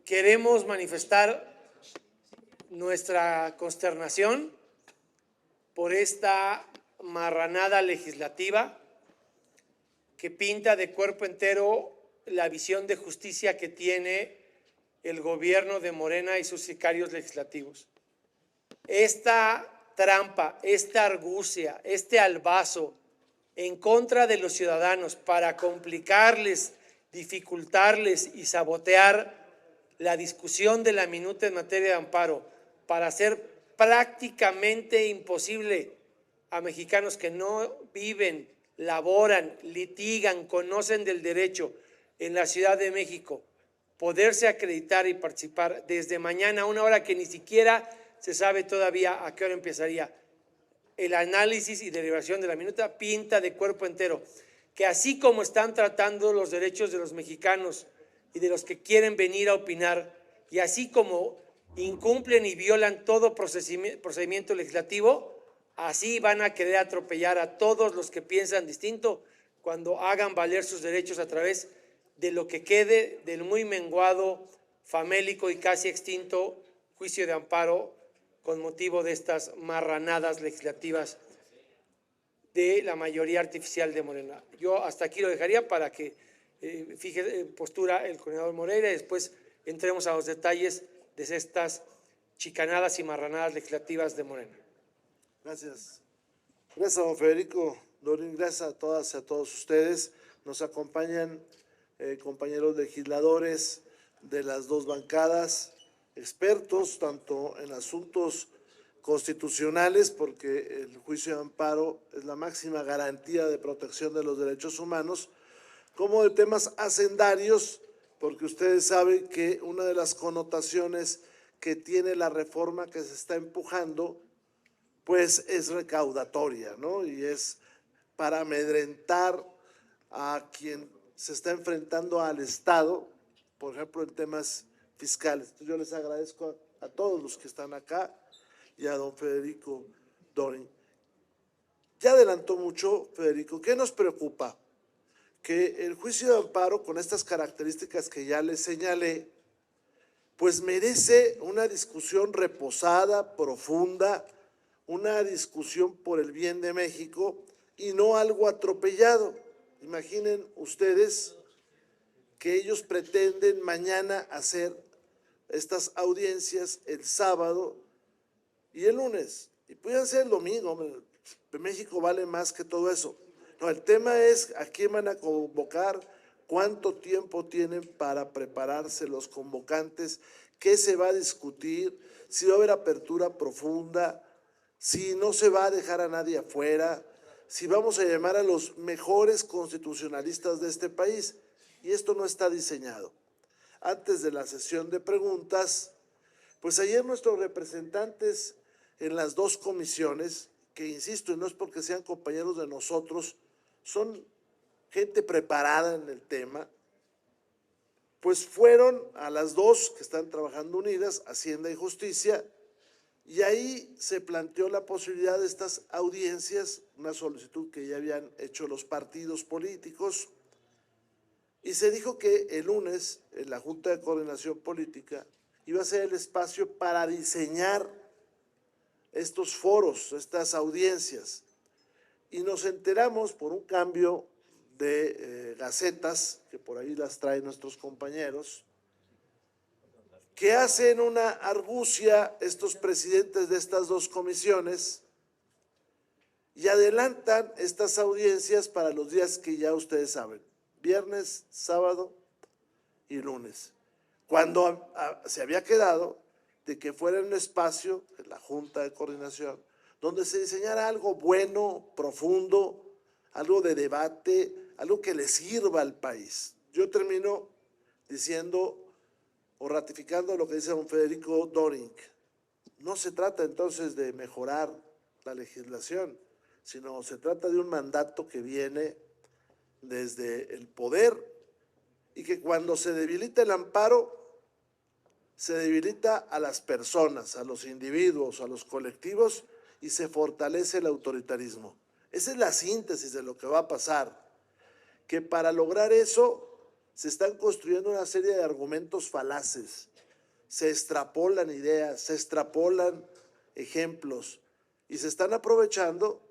Queremos manifestar nuestra consternación por esta marranada legislativa que pinta de cuerpo entero la visión de justicia que tiene el gobierno de Morena y sus sicarios legislativos. Esta trampa, esta argucia, este albazo en contra de los ciudadanos para complicarles, dificultarles y sabotear la discusión de la minuta en materia de amparo para hacer prácticamente imposible a mexicanos que no viven, laboran, litigan, conocen del derecho en la Ciudad de México, poderse acreditar y participar desde mañana a una hora que ni siquiera se sabe todavía a qué hora empezaría el análisis y deliberación de la minuta, pinta de cuerpo entero que así como están tratando los derechos de los mexicanos y de los que quieren venir a opinar, y así como incumplen y violan todo procedimiento legislativo, así van a querer atropellar a todos los que piensan distinto cuando hagan valer sus derechos a través de lo que quede del muy menguado, famélico y casi extinto juicio de amparo con motivo de estas marranadas legislativas de la mayoría artificial de Morena. Yo hasta aquí lo dejaría para que fije postura el coordinador Moreira y después entremos a los detalles de estas chicanadas y marranadas legislativas de Morena. Gracias. Gracias a don Federico Dorín, gracias a todas y a todos ustedes. Nos acompañan compañeros legisladores de las dos bancadas, expertos tanto en asuntos constitucionales, porque el juicio de amparo es la máxima garantía de protección de los derechos humanos, como de temas hacendarios, porque ustedes saben que una de las connotaciones que tiene la reforma que se está empujando, pues es recaudatoria, ¿no? Y es para amedrentar a quien se está enfrentando al Estado, por ejemplo, en temas fiscales. Entonces, yo les agradezco a todos los que están acá y a don Federico Dorín. Ya adelantó mucho, Federico. ¿Qué nos preocupa? Que el juicio de amparo, con estas características que ya les señalé, pues merece una discusión reposada, profunda, una discusión por el bien de México y no algo atropellado. Imaginen ustedes que ellos pretenden mañana hacer estas audiencias el sábado y el lunes, y pueden ser el domingo. México vale más que todo eso. No, el tema es a quién van a convocar, cuánto tiempo tienen para prepararse los convocantes, qué se va a discutir, si va a haber apertura profunda, si no se va a dejar a nadie afuera, si vamos a llamar a los mejores constitucionalistas de este país. Y esto no está diseñado. Antes de la sesión de preguntas, pues ayer nuestros representantes en las dos comisiones, que insisto, y no es porque sean compañeros de nosotros, son gente preparada en el tema, pues fueron a las dos que están trabajando unidas, Hacienda y Justicia, y ahí se planteó la posibilidad de estas audiencias, una solicitud que ya habían hecho los partidos políticos, y se dijo que el lunes en la Junta de Coordinación Política iba a ser el espacio para diseñar estos foros, estas audiencias. Y nos enteramos por un cambio de gacetas, que por ahí las traen nuestros compañeros, que hacen una argucia estos presidentes de estas dos comisiones y adelantan estas audiencias para los días que ya ustedes saben, viernes, sábado y lunes, cuando se había quedado de que fuera un espacio en la Junta de Coordinación donde se diseñara algo bueno, profundo, algo de debate, algo que le sirva al país. Yo termino diciendo o ratificando lo que dice don Federico Dorín. No se trata entonces de mejorar la legislación, sino se trata de un mandato que viene desde el poder y que cuando se debilita el amparo, se debilita a las personas, a los individuos, a los colectivos y se fortalece el autoritarismo. Esa es la síntesis de lo que va a pasar, que para lograr eso Se están construyendo una serie de argumentos falaces, se extrapolan ideas, se extrapolan ejemplos y se están aprovechando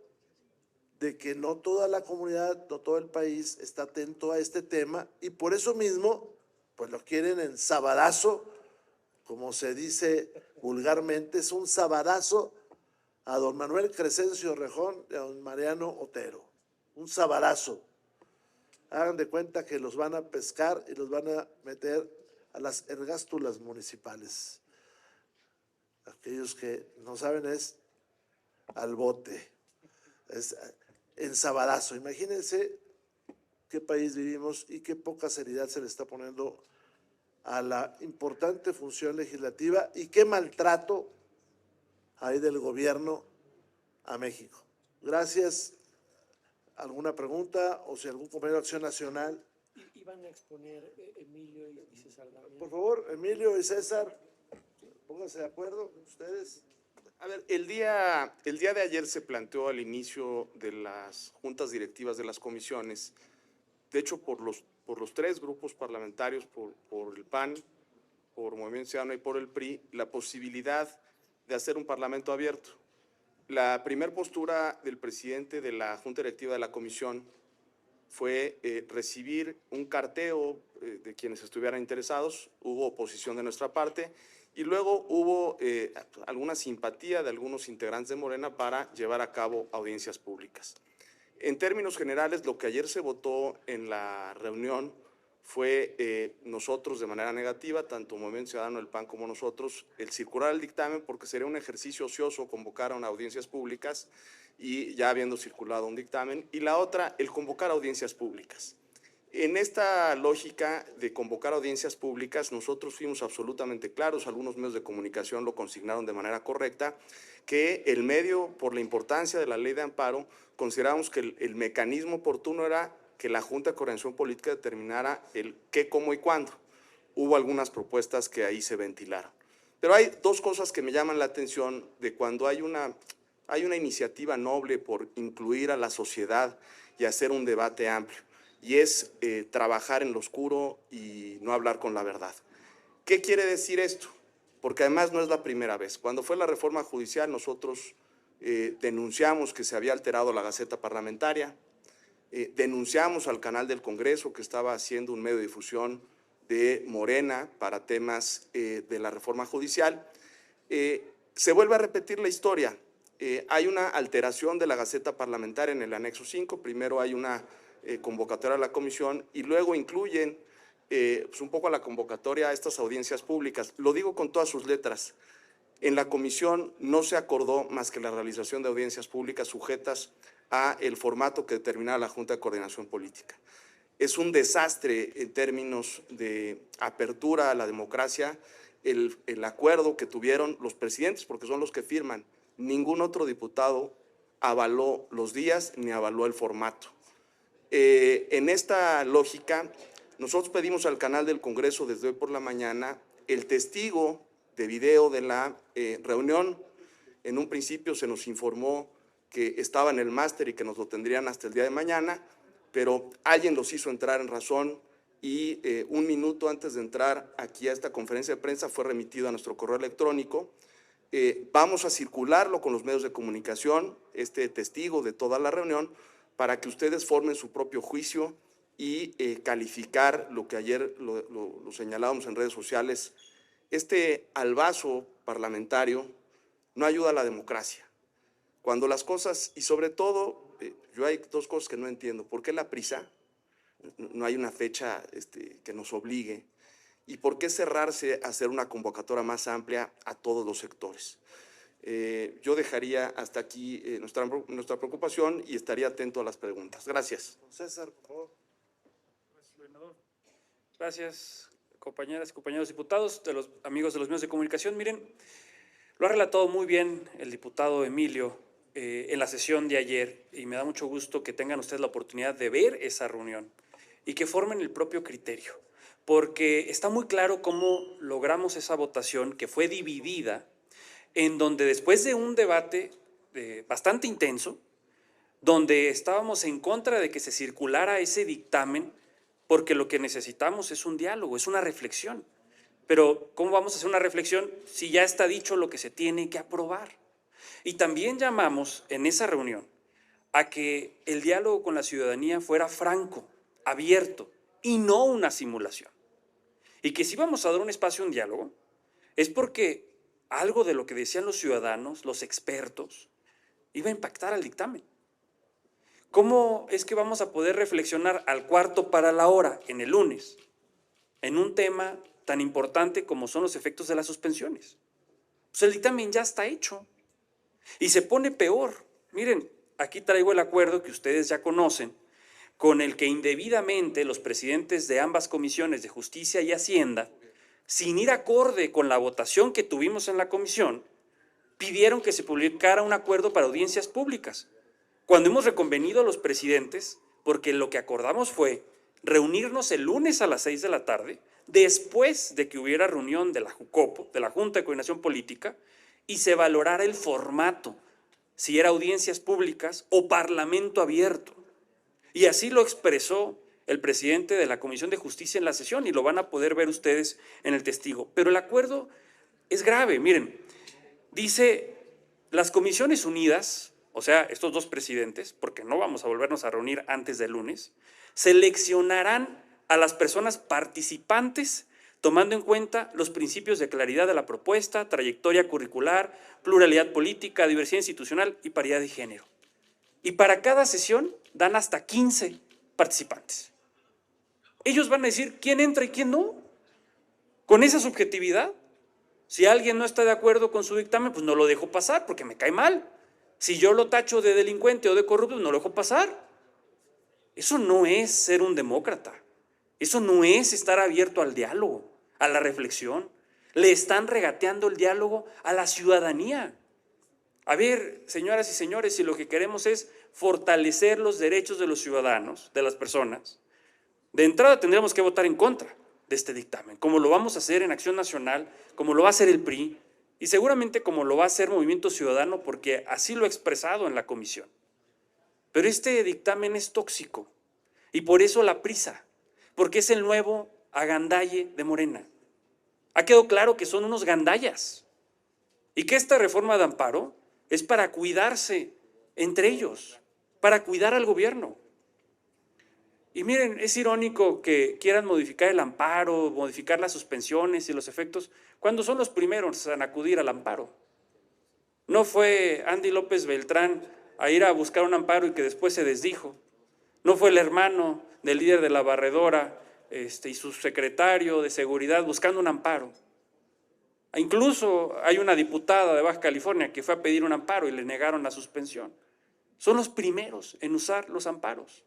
de que no toda la comunidad, no todo el país está atento a este tema y por eso mismo pues lo quieren en sabadazo, como se dice vulgarmente, es un sabadazo a don Manuel Crescencio Rejón y a don Mariano Otero, un sabadazo. Hagan de cuenta que los van a pescar y los van a meter a las ergástulas municipales. Aquellos que no saben es al bote, es en sabadazo. Imagínense qué país vivimos y qué poca seriedad se le está poniendo a la importante función legislativa y qué maltrato hay del gobierno a México. Gracias. ¿Alguna pregunta o si algún compañero de Acción Nacional? Iban a exponer Emilio y César Damián. Por favor, Emilio y César, pónganse de acuerdo ustedes. A ver, el día de ayer se planteó al inicio de las juntas directivas de las comisiones, de hecho por los tres grupos parlamentarios, por el PAN, por Movimiento Ciudadano y por el PRI, la posibilidad de hacer un parlamento abierto. La primera postura del presidente de la junta directiva de la comisión fue recibir un carteo de quienes estuvieran interesados, hubo oposición de nuestra parte y luego hubo alguna simpatía de algunos integrantes de Morena para llevar a cabo audiencias públicas. En términos generales, lo que ayer se votó en la reunión fue nosotros de manera negativa, tanto Movimiento Ciudadano, el PAN como nosotros, el circular el dictamen porque sería un ejercicio ocioso convocar a unas audiencias públicas y ya habiendo circulado un dictamen, y la otra, el convocar audiencias públicas. En esta lógica de convocar audiencias públicas, nosotros fuimos absolutamente claros, algunos medios de comunicación lo consignaron de manera correcta, que el medio, por la importancia de la ley de amparo, consideramos que el mecanismo oportuno era que la Junta de Coordinación Política determinara el qué, cómo y cuándo. Hubo algunas propuestas que ahí se ventilaron. Pero hay dos cosas que me llaman la atención de cuando hay una iniciativa noble por incluir a la sociedad y hacer un debate amplio, y es trabajar en lo oscuro y no hablar con la verdad. ¿Qué quiere decir esto? Porque además no es la primera vez. Cuando fue la reforma judicial, nosotros denunciamos que se había alterado la Gaceta Parlamentaria, denunciamos al canal del Congreso que estaba haciendo un medio de difusión de Morena para temas de la reforma judicial. Se vuelve a repetir la historia. Hay una alteración de la Gaceta Parlamentaria en el anexo 5. Primero hay una convocatoria a la comisión y luego incluyen pues un poco a la convocatoria a estas audiencias públicas. Lo digo con todas sus letras. En la comisión no se acordó más que la realización de audiencias públicas sujetas a el formato que determinaba la Junta de Coordinación Política. Es un desastre en términos de apertura a la democracia el acuerdo que tuvieron los presidentes, porque son los que firman. Ningún otro diputado avaló los días ni avaló el formato. En esta lógica, nosotros pedimos al canal del Congreso desde hoy por la mañana el testigo de video de la reunión. En un principio se nos informó que estaba en el máster y que nos lo tendrían hasta el día de mañana, pero alguien los hizo entrar en razón y un minuto antes de entrar aquí a esta conferencia de prensa fue remitido a nuestro correo electrónico. Vamos a circularlo con los medios de comunicación, este testigo de toda la reunión, para que ustedes formen su propio juicio y calificar lo que ayer lo señalábamos en redes sociales. Este albazo parlamentario no ayuda a la democracia. Cuando las cosas, y sobre todo, yo hay dos cosas que no entiendo. ¿Por qué la prisa? No hay una fecha que nos obligue. ¿Y por qué cerrarse a hacer una convocatoria más amplia a todos los sectores? Yo dejaría hasta aquí nuestra preocupación y estaría atento a las preguntas. Gracias. César, por favor. Gracias, gobernador. Gracias, compañeras y compañeros diputados, de los amigos de los medios de comunicación. Miren, lo ha relatado muy bien el diputado Emilio en la sesión de ayer y me da mucho gusto que tengan ustedes la oportunidad de ver esa reunión y que formen el propio criterio, porque está muy claro cómo logramos esa votación que fue dividida, en donde después de un debate bastante intenso, donde estábamos en contra de que se circulara ese dictamen, porque lo que necesitamos es un diálogo, es una reflexión. Pero ¿cómo vamos a hacer una reflexión si ya está dicho lo que se tiene que aprobar? Y también llamamos en esa reunión a que el diálogo con la ciudadanía fuera franco, abierto y no una simulación. Y que si vamos a dar un espacio a un diálogo es porque algo de lo que decían los ciudadanos, los expertos, iba a impactar al dictamen. ¿Cómo es que vamos a poder reflexionar al cuarto para la hora en el lunes en un tema tan importante como son los efectos de las suspensiones? Pues el dictamen ya está hecho y se pone peor. Miren, aquí traigo el acuerdo que ustedes ya conocen, con el que indebidamente los presidentes de ambas comisiones de Justicia y Hacienda, sin ir acorde con la votación que tuvimos en la comisión, pidieron que se publicara un acuerdo para audiencias públicas, cuando hemos reconvenido a los presidentes, porque lo que acordamos fue reunirnos el lunes a las 6 de la tarde, después de que hubiera reunión de la JUCOPO, de la Junta de Coordinación Política, y se valorara el formato, si era audiencias públicas o parlamento abierto. Y así lo expresó el presidente de la Comisión de Justicia en la sesión, y lo van a poder ver ustedes en el testigo. Pero el acuerdo es grave, miren, dice, las Comisiones Unidas, o sea, estos dos presidentes, porque no vamos a volvernos a reunir antes del lunes, seleccionarán a las personas participantes tomando en cuenta los principios de claridad de la propuesta, trayectoria curricular, pluralidad política, diversidad institucional y paridad de género. Y para cada sesión dan hasta 15 participantes. Ellos van a decir quién entra y quién no. Con esa subjetividad, si alguien no está de acuerdo con su dictamen, pues no lo dejo pasar porque me cae mal. Si yo lo tacho de delincuente o de corrupto, no lo dejo pasar. Eso no es ser un demócrata. Eso no es estar abierto al diálogo, a la reflexión. Le están regateando el diálogo a la ciudadanía. A ver, señoras y señores, si lo que queremos es fortalecer los derechos de los ciudadanos, de las personas, de entrada tendremos que votar en contra de este dictamen, como lo vamos a hacer en Acción Nacional, como lo va a hacer el PRI, y seguramente como lo va a hacer Movimiento Ciudadano, porque así lo ha expresado en la comisión. Pero este dictamen es tóxico, y por eso la prisa, porque es el nuevo agandalle de Morena. Ha quedado claro que son unos gandallas, y que esta reforma de amparo es para cuidarse entre ellos, para cuidar al gobierno. Y miren, es irónico que quieran modificar el amparo, modificar las suspensiones y los efectos, cuando son los primeros en acudir al amparo. No fue Andy López Beltrán a ir a buscar un amparo y que después se desdijo. No fue el hermano del líder de la barredora y su secretario de seguridad buscando un amparo. Incluso hay una diputada de Baja California que fue a pedir un amparo y le negaron la suspensión. Son los primeros en usar los amparos.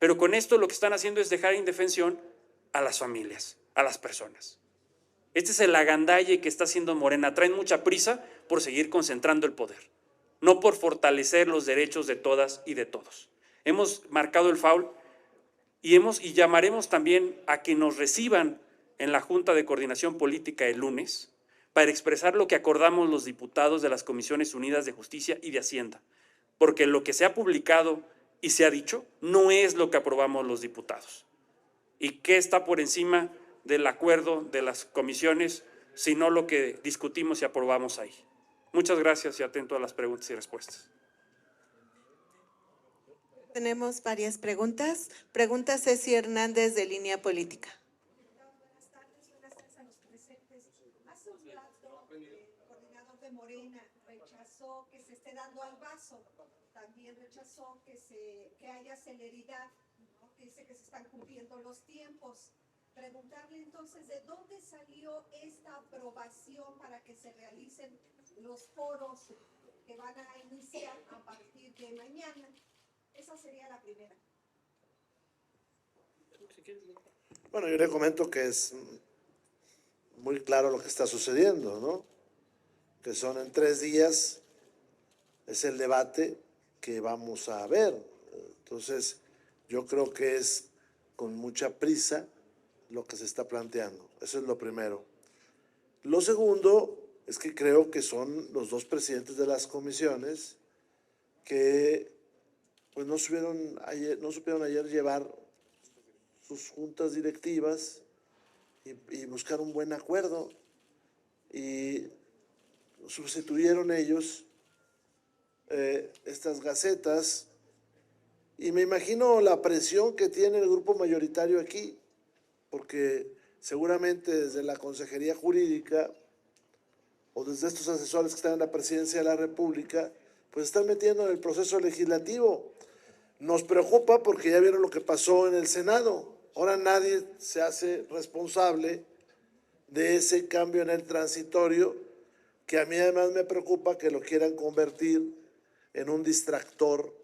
Pero con esto lo que están haciendo es dejar indefensión a las familias, a las personas. Este es el agandalle que está haciendo Morena. Traen mucha prisa por seguir concentrando el poder, no por fortalecer los derechos de todas y de todos. Hemos marcado el foul y llamaremos también a que nos reciban en la Junta de Coordinación Política el lunes para expresar lo que acordamos los diputados de las Comisiones Unidas de Justicia y de Hacienda, porque lo que se ha publicado y se ha dicho no es lo que aprobamos los diputados. ¿Y qué está por encima del acuerdo de las comisiones, sino lo que discutimos y aprobamos ahí? Muchas gracias y atento a las preguntas y respuestas. Tenemos varias preguntas. Pregunta Ceci Hernández de Línea Política. Buenas tardes a los presentes. Hace un rato, el coordinador de Morena rechazó que se esté dando al vaso. También rechazó que haya celeridad, ¿no? Que dice que se están cumpliendo los tiempos. Preguntarle entonces de dónde salió esta aprobación para que se realicen los foros que van a iniciar a partir de mañana. Esa sería la primera. Bueno, yo le comento que es muy claro lo que está sucediendo, ¿no? Que son en 3 días, es el debate que vamos a ver. Entonces, yo creo que es con mucha prisa lo que se está planteando. Eso es lo primero. Lo segundo es que creo que son los dos presidentes de las comisiones que pues no supieron ayer llevar sus juntas directivas y buscar un buen acuerdo. Y sustituyeron ellos estas gacetas, y me imagino la presión que tiene el grupo mayoritario aquí, porque seguramente desde la Consejería Jurídica o desde estos asesores que están en la Presidencia de la República, pues están metiendo en el proceso legislativo. Nos preocupa porque ya vieron lo que pasó en el Senado. Ahora nadie se hace responsable de ese cambio en el transitorio, que a mí además me preocupa que lo quieran convertir en un distractor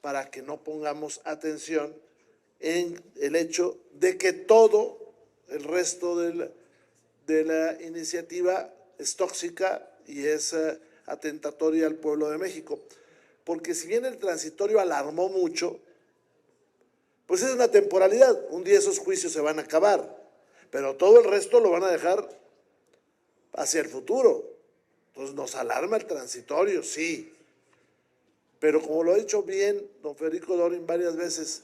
para que no pongamos atención en el hecho de que todo el resto de la iniciativa es tóxica y es atentatoria al pueblo de México. Porque si bien el transitorio alarmó mucho, pues es una temporalidad. Un día esos juicios se van a acabar, pero todo el resto lo van a dejar hacia el futuro. Entonces nos alarma el transitorio, sí. Pero como lo ha dicho bien don Federico Dorin varias veces,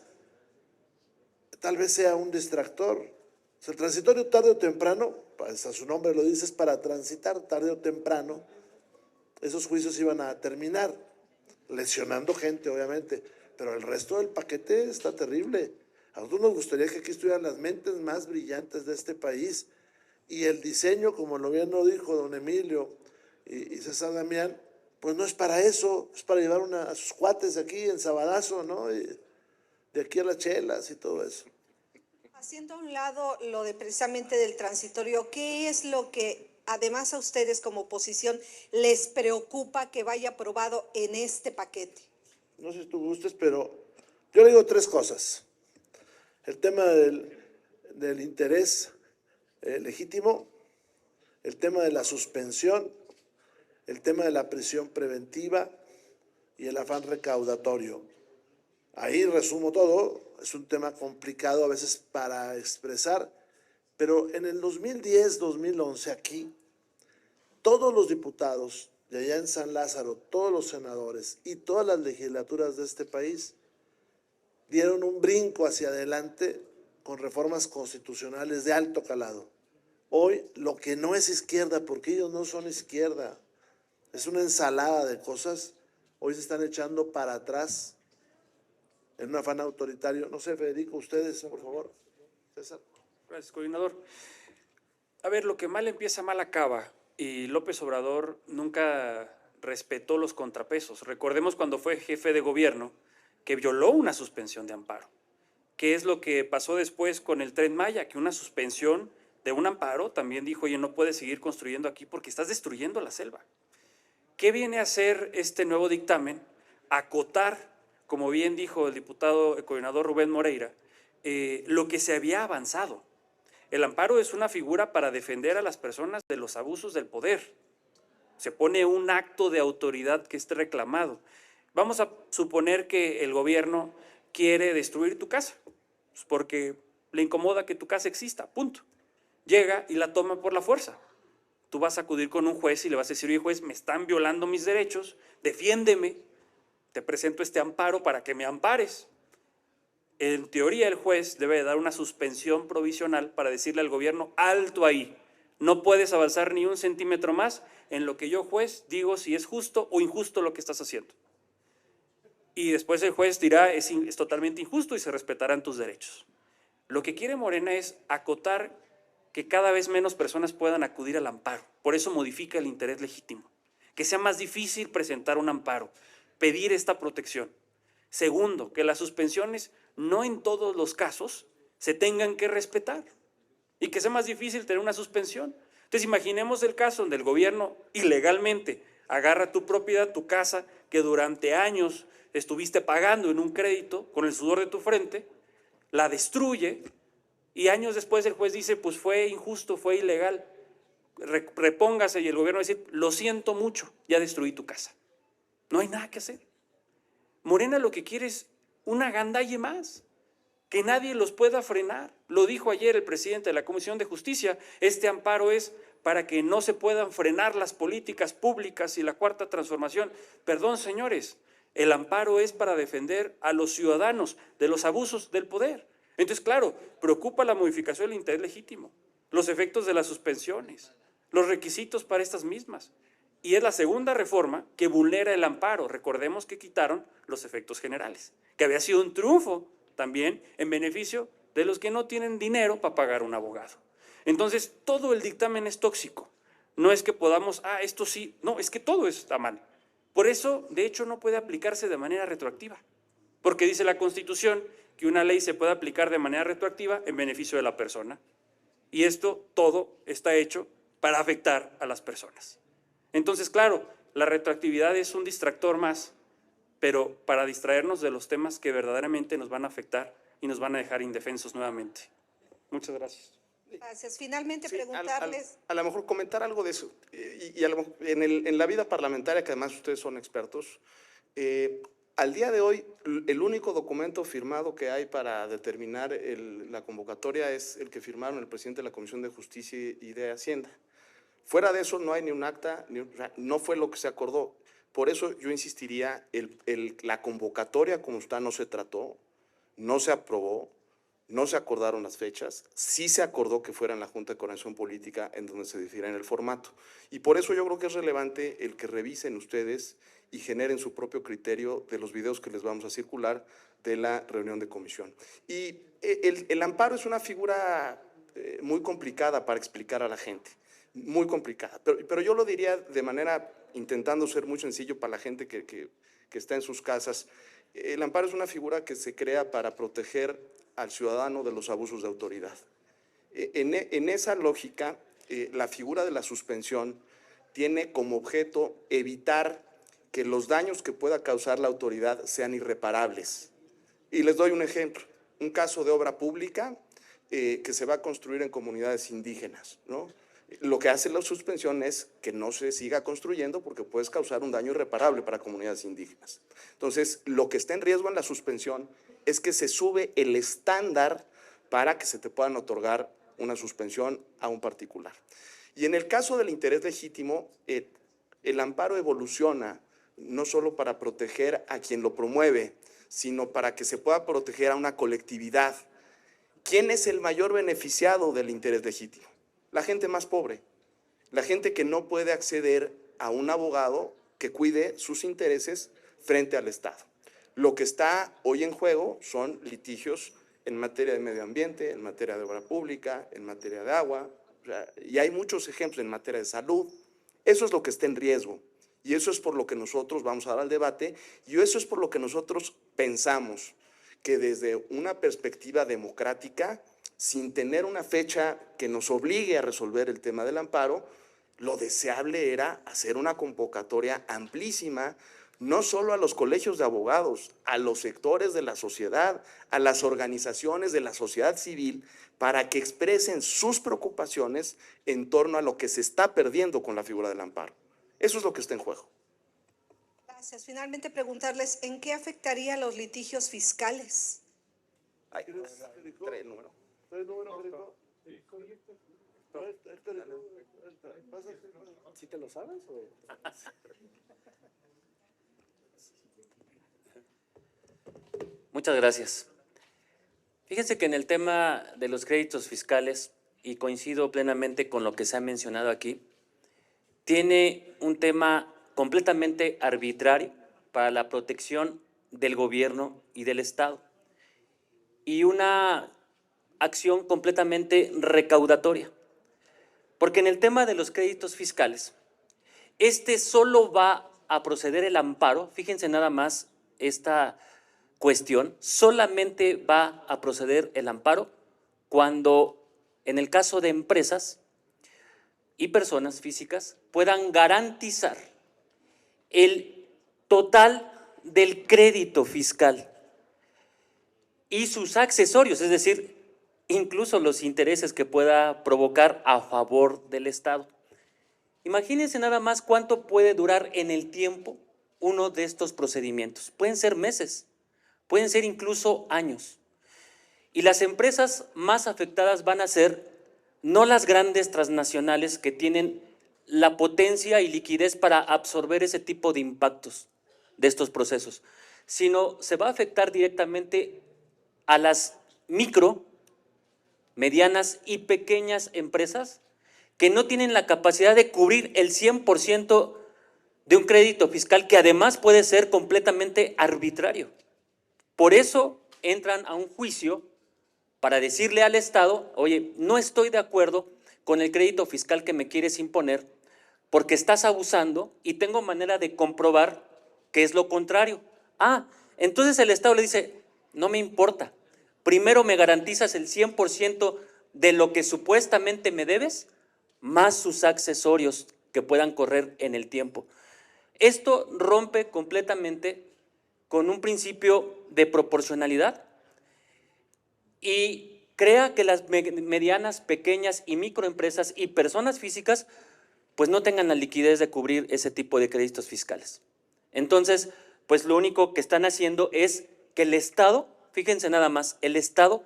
tal vez sea un distractor. O sea, el transitorio tarde o temprano, pues a su nombre lo dice, es para transitar, tarde o temprano, esos juicios iban a terminar, lesionando gente obviamente, pero el resto del paquete está terrible. A nosotros nos gustaría que aquí estuvieran las mentes más brillantes de este país, y el diseño, como lo bien lo dijo don Emilio y César Damián, pues no es para eso, es para llevar a sus cuates aquí en Sabadazo, ¿no? Y de aquí a las chelas y todo eso. Haciendo a un lado lo de precisamente del transitorio, ¿qué es lo que además a ustedes como oposición les preocupa que vaya aprobado en este paquete? No sé si tú gustes, pero yo le digo tres cosas. El tema del interés legítimo, el tema de la suspensión, el tema de la prisión preventiva y el afán recaudatorio. Ahí resumo todo, es un tema complicado a veces para expresar, pero en el 2010, 2011 aquí, todos los diputados de allá en San Lázaro, todos los senadores y todas las legislaturas de este país dieron un brinco hacia adelante con reformas constitucionales de alto calado. Hoy lo que no es izquierda, porque ellos no son izquierda, es una ensalada de cosas, hoy se están echando para atrás en un afán autoritario. No sé, Federico, ustedes, por favor. César. Gracias, coordinador. A ver, lo que mal empieza, mal acaba. Y López Obrador nunca respetó los contrapesos. Recordemos cuando fue jefe de gobierno que violó una suspensión de amparo. ¿Qué es lo que pasó después con el Tren Maya? Que una suspensión de un amparo también dijo, oye, no puedes seguir construyendo aquí porque estás destruyendo la selva. ¿Qué viene a hacer este nuevo dictamen? Acotar, como bien dijo el diputado, el coordinador Rubén Moreira, lo que se había avanzado. El amparo es una figura para defender a las personas de los abusos del poder. Se pone un acto de autoridad que esté reclamado. Vamos a suponer que el gobierno quiere destruir tu casa, pues porque le incomoda que tu casa exista, punto. Llega y la toma por la fuerza. Tú vas a acudir con un juez y le vas a decir, oye, juez, me están violando mis derechos, defiéndeme, te presento este amparo para que me ampares. En teoría, el juez debe dar una suspensión provisional para decirle al gobierno, alto ahí, no puedes avanzar ni un centímetro más en lo que yo, juez, digo si es justo o injusto lo que estás haciendo. Y después el juez dirá, es totalmente injusto y se respetarán tus derechos. Lo que quiere Morena es acotar que cada vez menos personas puedan acudir al amparo. Por eso modifica el interés legítimo. Que sea más difícil presentar un amparo, pedir esta protección. Segundo, que las suspensiones no en todos los casos se tengan que respetar y que sea más difícil tener una suspensión. Entonces imaginemos el caso donde el gobierno ilegalmente agarra tu propiedad, tu casa, que durante años estuviste pagando en un crédito con el sudor de tu frente, la destruye y años después el juez dice, pues fue injusto, fue ilegal, repóngase, y el gobierno va a decir, lo siento mucho, ya destruí tu casa. No hay nada que hacer. Morena lo que quiere es una gandalle más, que nadie los pueda frenar. Lo dijo ayer el presidente de la Comisión de Justicia, este amparo es para que no se puedan frenar las políticas públicas y la cuarta transformación. Perdón, señores, el amparo es para defender a los ciudadanos de los abusos del poder. Entonces, claro, preocupa la modificación del interés legítimo, los efectos de las suspensiones, los requisitos para estas mismas. Y es la segunda reforma que vulnera el amparo. Recordemos que quitaron los efectos generales, que había sido un triunfo también en beneficio de los que no tienen dinero para pagar un abogado. Entonces, todo el dictamen es tóxico. No es que podamos, esto sí, no, es que todo está mal. Por eso, de hecho, no puede aplicarse de manera retroactiva, porque dice la Constitución que una ley se puede aplicar de manera retroactiva en beneficio de la persona. Y esto todo está hecho para afectar a las personas. Entonces, claro, la retroactividad es un distractor más, pero para distraernos de los temas que verdaderamente nos van a afectar y nos van a dejar indefensos nuevamente. Muchas gracias. Gracias. Finalmente, Sí, preguntarles. a lo mejor comentar algo de eso. Y a lo mejor en la vida parlamentaria, que además ustedes son expertos, al día de hoy, el único documento firmado que hay para determinar la convocatoria es el que firmaron el presidente de la Comisión de Justicia y de Hacienda. Fuera de eso no hay ni un acta, o sea, no fue lo que se acordó. Por eso yo insistiría, la convocatoria como está no se trató, no se aprobó, no se acordaron las fechas, sí se acordó que fuera en la Junta de Coordinación Política en donde se definiera el formato. Y por eso yo creo que es relevante el que revisen ustedes y generen su propio criterio de los videos que les vamos a circular de la reunión de comisión. Y el amparo es una figura muy complicada para explicar a la gente, muy complicada, pero yo lo diría de manera, intentando ser muy sencillo para la gente que está en sus casas. El amparo es una figura que se crea para proteger al ciudadano de los abusos de autoridad. En esa lógica, la figura de la suspensión tiene como objeto evitar que los daños que pueda causar la autoridad sean irreparables. Y les doy un ejemplo, un caso de obra pública que se va a construir en comunidades indígenas, ¿no? Lo que hace la suspensión es que no se siga construyendo porque puedes causar un daño irreparable para comunidades indígenas. Entonces, lo que está en riesgo en la suspensión es que se sube el estándar para que se te puedan otorgar una suspensión a un particular. Y en el caso del interés legítimo, el amparo evoluciona no solo para proteger a quien lo promueve, sino para que se pueda proteger a una colectividad. ¿Quién es el mayor beneficiado del interés legítimo? La gente más pobre, la gente que no puede acceder a un abogado que cuide sus intereses frente al Estado. Lo que está hoy en juego son litigios en materia de medio ambiente, en materia de obra pública, en materia de agua, y hay muchos ejemplos en materia de salud. Eso es lo que está en riesgo, y eso es por lo que nosotros vamos a dar al debate, y eso es por lo que nosotros pensamos que desde una perspectiva democrática, sin tener una fecha que nos obligue a resolver el tema del amparo, lo deseable era hacer una convocatoria amplísima, no solo a los colegios de abogados, a los sectores de la sociedad, a las organizaciones de la sociedad civil, para que expresen sus preocupaciones en torno a lo que se está perdiendo con la figura del amparo. Eso es lo que está en juego. Gracias. Finalmente, preguntarles en qué afectaría los litigios fiscales. Ay, trae el número. ¿Trae el número, Federico? ¿Sí te lo sabes? Muchas gracias. Fíjense que en el tema de los créditos fiscales, y coincido plenamente con lo que se ha mencionado aquí, tiene un tema completamente arbitrario para la protección del gobierno y del Estado y una acción completamente recaudatoria. Porque en el tema de los créditos fiscales, solo va a proceder el amparo, fíjense nada más esta cuestión, solamente va a proceder el amparo cuando en el caso de empresas y personas físicas puedan garantizar el total del crédito fiscal y sus accesorios, es decir, incluso los intereses que pueda provocar a favor del Estado. Imagínense nada más cuánto puede durar en el tiempo uno de estos procedimientos. Pueden ser meses, pueden ser incluso años. Y las empresas más afectadas van a ser no las grandes transnacionales que tienen la potencia y liquidez para absorber ese tipo de impactos de estos procesos, sino se va a afectar directamente a las micro, medianas y pequeñas empresas que no tienen la capacidad de cubrir el 100% de un crédito fiscal que además puede ser completamente arbitrario. Por eso entran a un juicio para decirle al Estado, oye, no estoy de acuerdo con el crédito fiscal que me quieres imponer porque estás abusando y tengo manera de comprobar que es lo contrario. Ah, entonces el Estado le dice, no me importa, primero me garantizas el 100% de lo que supuestamente me debes, más sus accesorios que puedan correr en el tiempo. Esto rompe completamente con un principio de proporcionalidad y crea que las medianas, pequeñas y microempresas y personas físicas pues no tengan la liquidez de cubrir ese tipo de créditos fiscales. Entonces, pues lo único que están haciendo es que el Estado, fíjense nada más, el Estado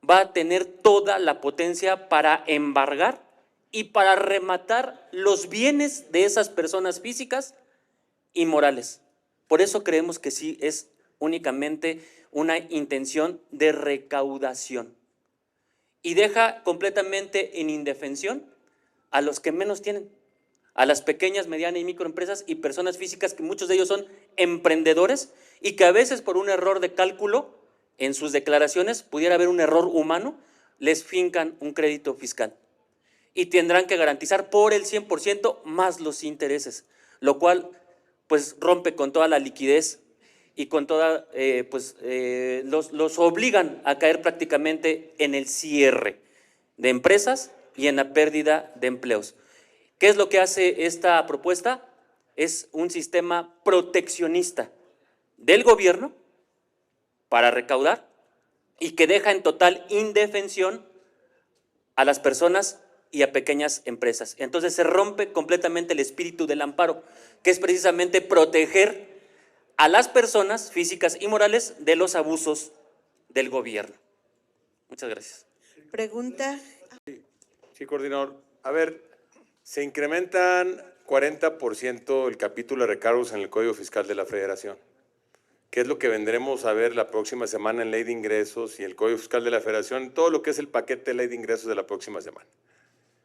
va a tener toda la potencia para embargar y para rematar los bienes de esas personas físicas y morales. Por eso creemos que sí es únicamente una intención de recaudación y deja completamente en indefensión a los que menos tienen, a las pequeñas, medianas y microempresas y personas físicas que muchos de ellos son emprendedores y que a veces por un error de cálculo en sus declaraciones, pudiera haber un error humano, les fincan un crédito fiscal y tendrán que garantizar por el 100% más los intereses, lo cual pues rompe con toda la liquidez y con toda, los obligan a caer prácticamente en el cierre de empresas y en la pérdida de empleos. ¿Qué es lo que hace esta propuesta? Es un sistema proteccionista del gobierno para recaudar y que deja en total indefensión a las personas y a pequeñas empresas. Entonces se rompe completamente el espíritu del amparo, que es precisamente proteger a las personas físicas y morales de los abusos del gobierno. Muchas gracias. Pregunta. Sí, coordinador. A ver, se incrementan 40% el capítulo de recargos en el Código Fiscal de la Federación, que es lo que vendremos a ver la próxima semana en Ley de Ingresos y el Código Fiscal de la Federación, todo lo que es el paquete de Ley de Ingresos de la próxima semana.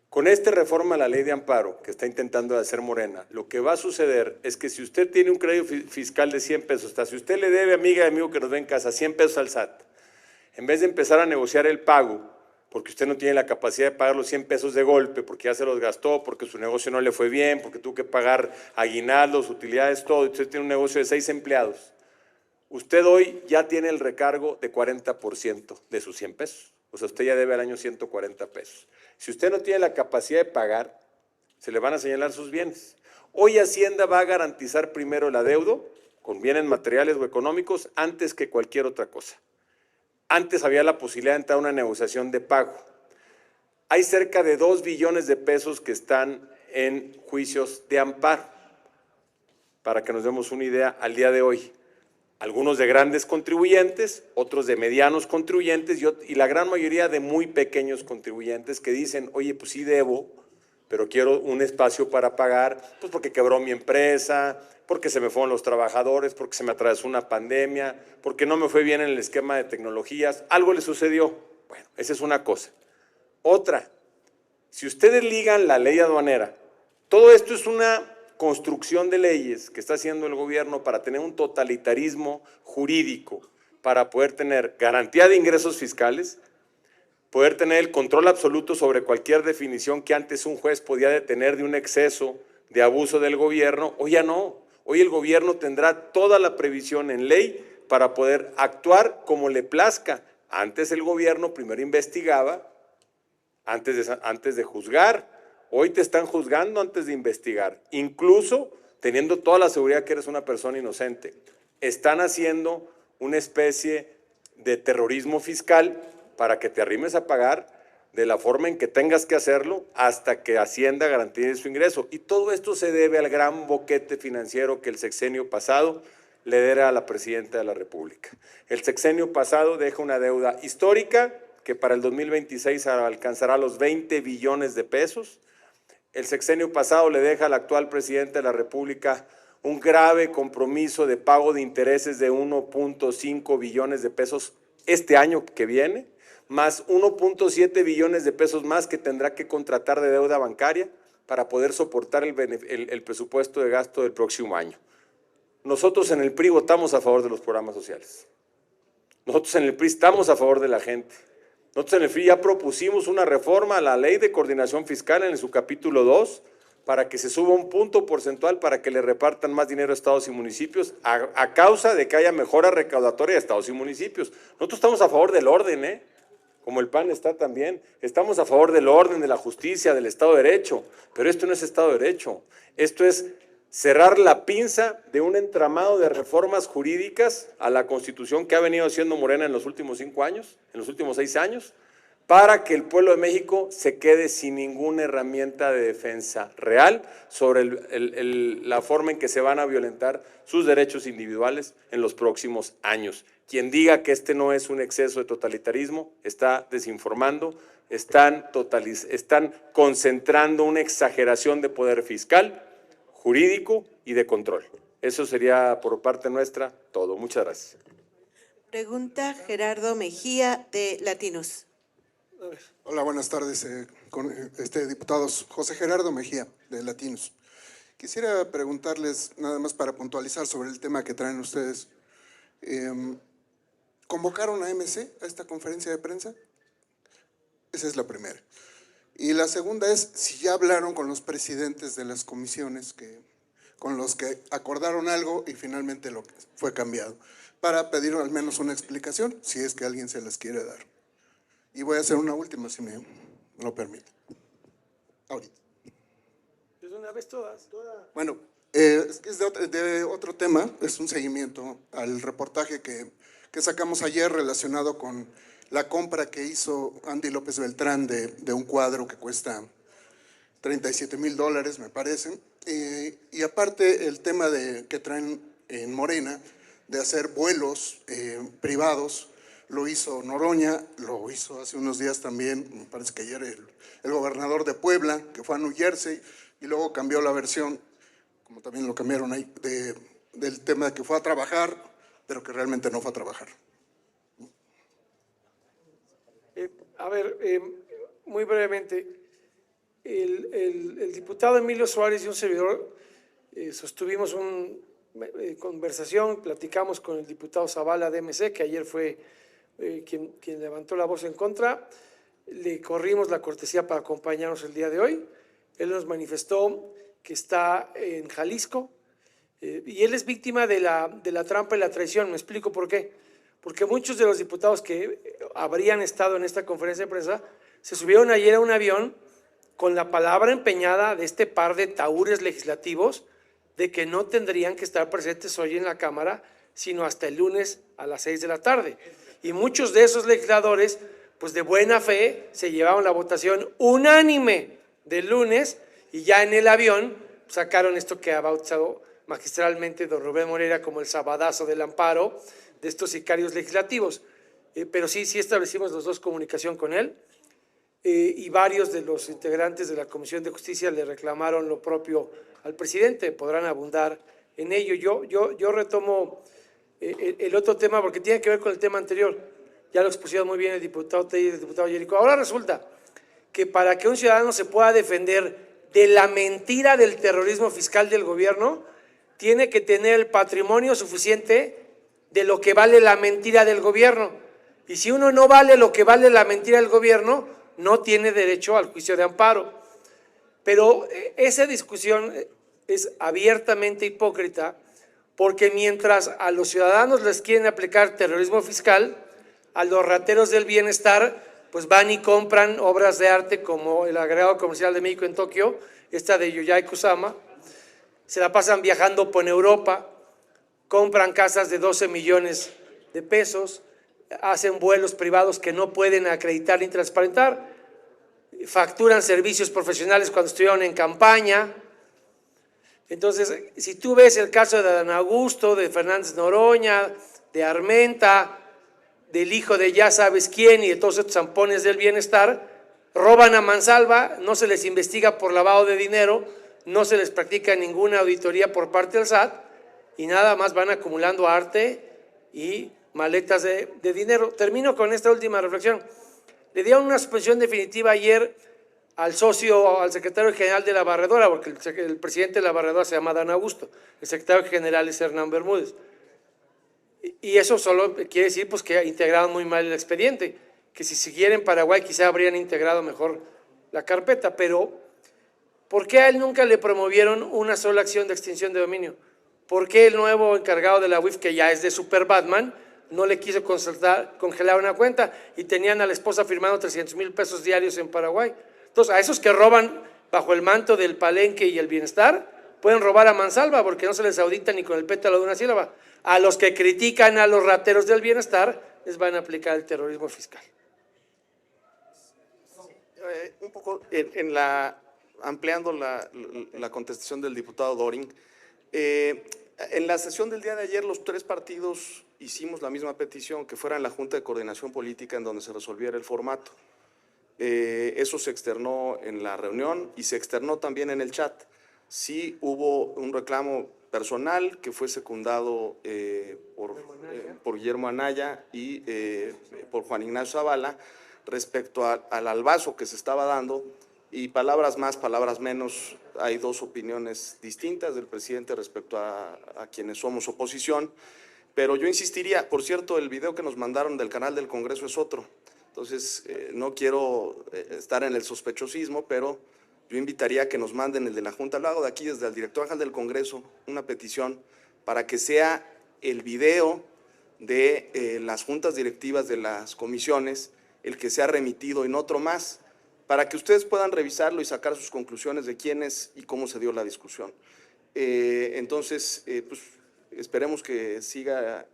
Con esta reforma a la Ley de Amparo que está intentando hacer Morena, lo que va a suceder es que si usted tiene un crédito fiscal de 100 pesos, hasta si usted le debe, amiga y amigo que nos ve en casa, 100 pesos al SAT, en vez de empezar a negociar el pago, porque usted no tiene la capacidad de pagar los 100 pesos de golpe, porque ya se los gastó, porque su negocio no le fue bien, porque tuvo que pagar aguinaldos, utilidades, todo, y usted tiene un negocio de 6 empleados, usted hoy ya tiene el recargo de 40% de sus 100 pesos. O sea, usted ya debe al año 140 pesos. Si usted no tiene la capacidad de pagar, se le van a señalar sus bienes. Hoy Hacienda va a garantizar primero el adeudo con bienes materiales o económicos antes que cualquier otra cosa. Antes había la posibilidad de entrar a una negociación de pago. Hay cerca de 2 billones de pesos que están en juicios de amparo, para que nos demos una idea al día de hoy. Algunos de grandes contribuyentes, otros de medianos contribuyentes y la gran mayoría de muy pequeños contribuyentes que dicen, oye, pues sí debo, pero quiero un espacio para pagar, pues porque quebró mi empresa, porque se me fueron los trabajadores, porque se me atravesó una pandemia, porque no me fue bien en el esquema de tecnologías, algo le sucedió. Bueno, esa es una cosa. Otra, si ustedes ligan la ley aduanera, todo esto es una construcción de leyes que está haciendo el gobierno para tener un totalitarismo jurídico, para poder tener garantía de ingresos fiscales, poder tener el control absoluto sobre cualquier definición que antes un juez podía detener de un exceso de abuso del gobierno. Hoy ya no, hoy el gobierno tendrá toda la previsión en ley para poder actuar como le plazca. Antes el gobierno primero investigaba, antes de juzgar. Hoy te están juzgando antes de investigar, incluso teniendo toda la seguridad que eres una persona inocente. Están haciendo una especie de terrorismo fiscal para que te arrimes a pagar de la forma en que tengas que hacerlo hasta que Hacienda garantice su ingreso. Y todo esto se debe al gran boquete financiero que el sexenio pasado le diera a la Presidenta de la República. El sexenio pasado deja una deuda histórica que para el 2026 alcanzará los 20 billones de pesos. El sexenio pasado le deja al actual presidente de la República un grave compromiso de pago de intereses de 1.5 billones de pesos este año que viene. más 1.7 billones de pesos más que tendrá que contratar de deuda bancaria para poder soportar el presupuesto de gasto del próximo año. Nosotros en el PRI votamos a favor de los programas sociales. Nosotros en el PRI estamos a favor de la gente. Nosotros en el PRI ya propusimos una reforma a la Ley de Coordinación Fiscal en su capítulo 2 para que se suba un punto porcentual para que le repartan más dinero a estados y municipios a causa de que haya mejora recaudatoria de estados y municipios. Nosotros estamos a favor del orden, como el PAN está también. Estamos a favor del orden, de la justicia, del Estado de Derecho, pero esto no es Estado de Derecho. Esto es cerrar la pinza de un entramado de reformas jurídicas a la Constitución que ha venido haciendo Morena en los últimos 5 años, en los últimos 6 años, para que el pueblo de México se quede sin ninguna herramienta de defensa real sobre la forma en que se van a violentar sus derechos individuales en los próximos años. Quien diga que este no es un exceso de totalitarismo está desinformando, están concentrando una exageración de poder fiscal, jurídico y de control. Eso sería por parte nuestra todo. Muchas gracias. Pregunta Gerardo Mejía de Latinos. Hola, buenas tardes, diputados. José Gerardo Mejía, de Latinos. Quisiera preguntarles, nada más para puntualizar sobre el tema que traen ustedes. ¿Convocaron a MC a esta conferencia de prensa? Esa es la primera. Y la segunda es si ya hablaron con los presidentes de las comisiones con los que acordaron algo y finalmente lo fue cambiado, para pedir al menos una explicación, si es que alguien se las quiere dar. Y voy a hacer una última, si me lo permite. Ahorita. ¿Es una vez todas? Bueno, es de otro tema, es un seguimiento al reportaje que sacamos ayer relacionado con la compra que hizo Andy López Beltrán de un cuadro que cuesta $37,000, me parece. Y aparte el tema que traen en Morena de hacer vuelos privados. Lo hizo Noroña, lo hizo hace unos días también, me parece que ayer el gobernador de Puebla, que fue a New Jersey, y luego cambió la versión, como también lo cambiaron ahí, del tema de que fue a trabajar, pero que realmente no fue a trabajar. Muy brevemente, el diputado Emilio Suárez y un servidor sostuvimos una conversación, platicamos con el diputado Zavala de MC, que ayer fue quien levantó la voz en contra. Le corrimos la cortesía para acompañarnos el día de hoy. Él nos manifestó que está en Jalisco y él es víctima de la trampa y la traición. Me explico por qué. Porque muchos de los diputados que habrían estado en esta conferencia de prensa se subieron ayer a un avión con la palabra empeñada de este par de tahúres legislativos de que no tendrían que estar presentes hoy en la Cámara, sino hasta el lunes a las 6 de la tarde. Y muchos de esos legisladores, pues de buena fe, se llevaron la votación unánime del lunes y ya en el avión sacaron esto que ha bautizado magistralmente don Rubén Moreira como el sabadazo del amparo de estos sicarios legislativos. Pero sí establecimos los dos comunicación con él y varios de los integrantes de la Comisión de Justicia le reclamaron lo propio al presidente, podrán abundar en ello. Yo retomo el otro tema porque tiene que ver con el tema anterior. Ya lo expusieron muy bien el diputado Tellez y el diputado Jerico. Ahora resulta que para que un ciudadano se pueda defender de la mentira del terrorismo fiscal del gobierno, tiene que tener el patrimonio suficiente de lo que vale la mentira del gobierno. Y si uno no vale lo que vale la mentira del gobierno, no tiene derecho al juicio de amparo. Pero esa discusión es abiertamente hipócrita, porque mientras a los ciudadanos les quieren aplicar terrorismo fiscal, a los rateros del bienestar pues van y compran obras de arte como el agregado comercial de México en Tokio, esta de Yuyai Kusama, se la pasan viajando por Europa, compran casas de 12 millones de pesos, hacen vuelos privados que no pueden acreditar ni transparentar, facturan servicios profesionales cuando estuvieron en campaña. Entonces, si tú ves el caso de Dan Augusto, de Fernández Noroña, de Armenta, del hijo de ya sabes quién y de todos estos zampones del bienestar, roban a mansalva, no se les investiga por lavado de dinero, no se les practica ninguna auditoría por parte del SAT y nada más van acumulando arte y maletas de dinero. Termino con esta última reflexión. Le dieron una suspensión definitiva ayer al secretario general de la barredora, porque el presidente de la barredora se llama Dan Augusto, el secretario general es Hernán Bermúdez. Y eso solo quiere decir pues, que integraron muy mal el expediente, que si siguiera en Paraguay quizá habrían integrado mejor la carpeta, pero ¿por qué a él nunca le promovieron una sola acción de extinción de dominio? ¿Por qué el nuevo encargado de la UIF, que ya es de Super Batman, no le quiso congelar una cuenta y tenían a la esposa firmando 300,000 pesos diarios en Paraguay? Entonces, a esos que roban bajo el manto del Palenque y el Bienestar, pueden robar a mansalva porque no se les audita ni con el pétalo de una sílaba. A los que critican a los rateros del Bienestar, les van a aplicar el terrorismo fiscal. Un poco ampliando la contestación del diputado Doring, en la sesión del día de ayer los tres partidos hicimos la misma petición, que fuera en la Junta de Coordinación Política en donde se resolviera el formato. Eso se externó en la reunión y se externó también en el chat. Sí hubo un reclamo personal que fue secundado por Guillermo Anaya y por Juan Ignacio Zavala respecto al albazo que se estaba dando, y palabras más, palabras menos, hay dos opiniones distintas del presidente respecto a quienes somos oposición, pero yo insistiría, por cierto, el video que nos mandaron del canal del Congreso es otro, entonces no quiero estar en el sospechosismo, pero yo invitaría a que nos manden el de la Junta, lo hago de aquí desde el director general del Congreso, una petición para que sea el video de las juntas directivas de las comisiones el que sea remitido y no otro más, para que ustedes puedan revisarlo y sacar sus conclusiones de quién es y cómo se dio la discusión. Entonces, pues, esperemos que siga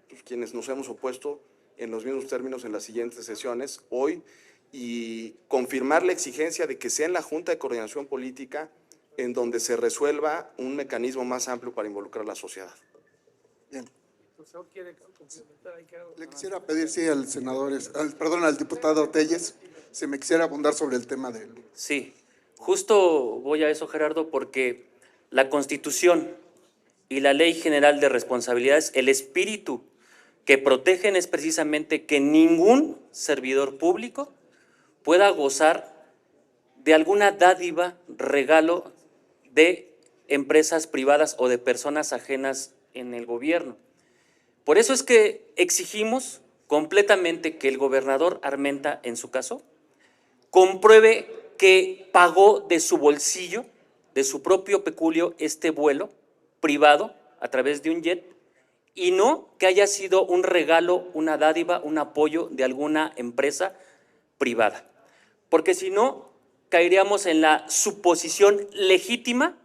pues, quienes nos hemos opuesto en los mismos términos en las siguientes sesiones hoy, y confirmar la exigencia de que sea en la Junta de Coordinación Política en donde se resuelva un mecanismo más amplio para involucrar a la sociedad. Bien. Le quisiera pedir, sí, al al diputado Telles, si me quisiera abundar sobre el tema de… Sí, justo voy a eso, Gerardo, porque la Constitución y la Ley General de Responsabilidades, el espíritu que protegen es precisamente que ningún servidor público pueda gozar de alguna dádiva, regalo de empresas privadas o de personas ajenas en el gobierno. Por eso es que exigimos completamente que el gobernador Armenta, en su caso, compruebe que pagó de su bolsillo, de su propio peculio, este vuelo privado a través de un jet, y no que haya sido un regalo, una dádiva, un apoyo de alguna empresa privada. Porque si no, caeríamos en la suposición legítima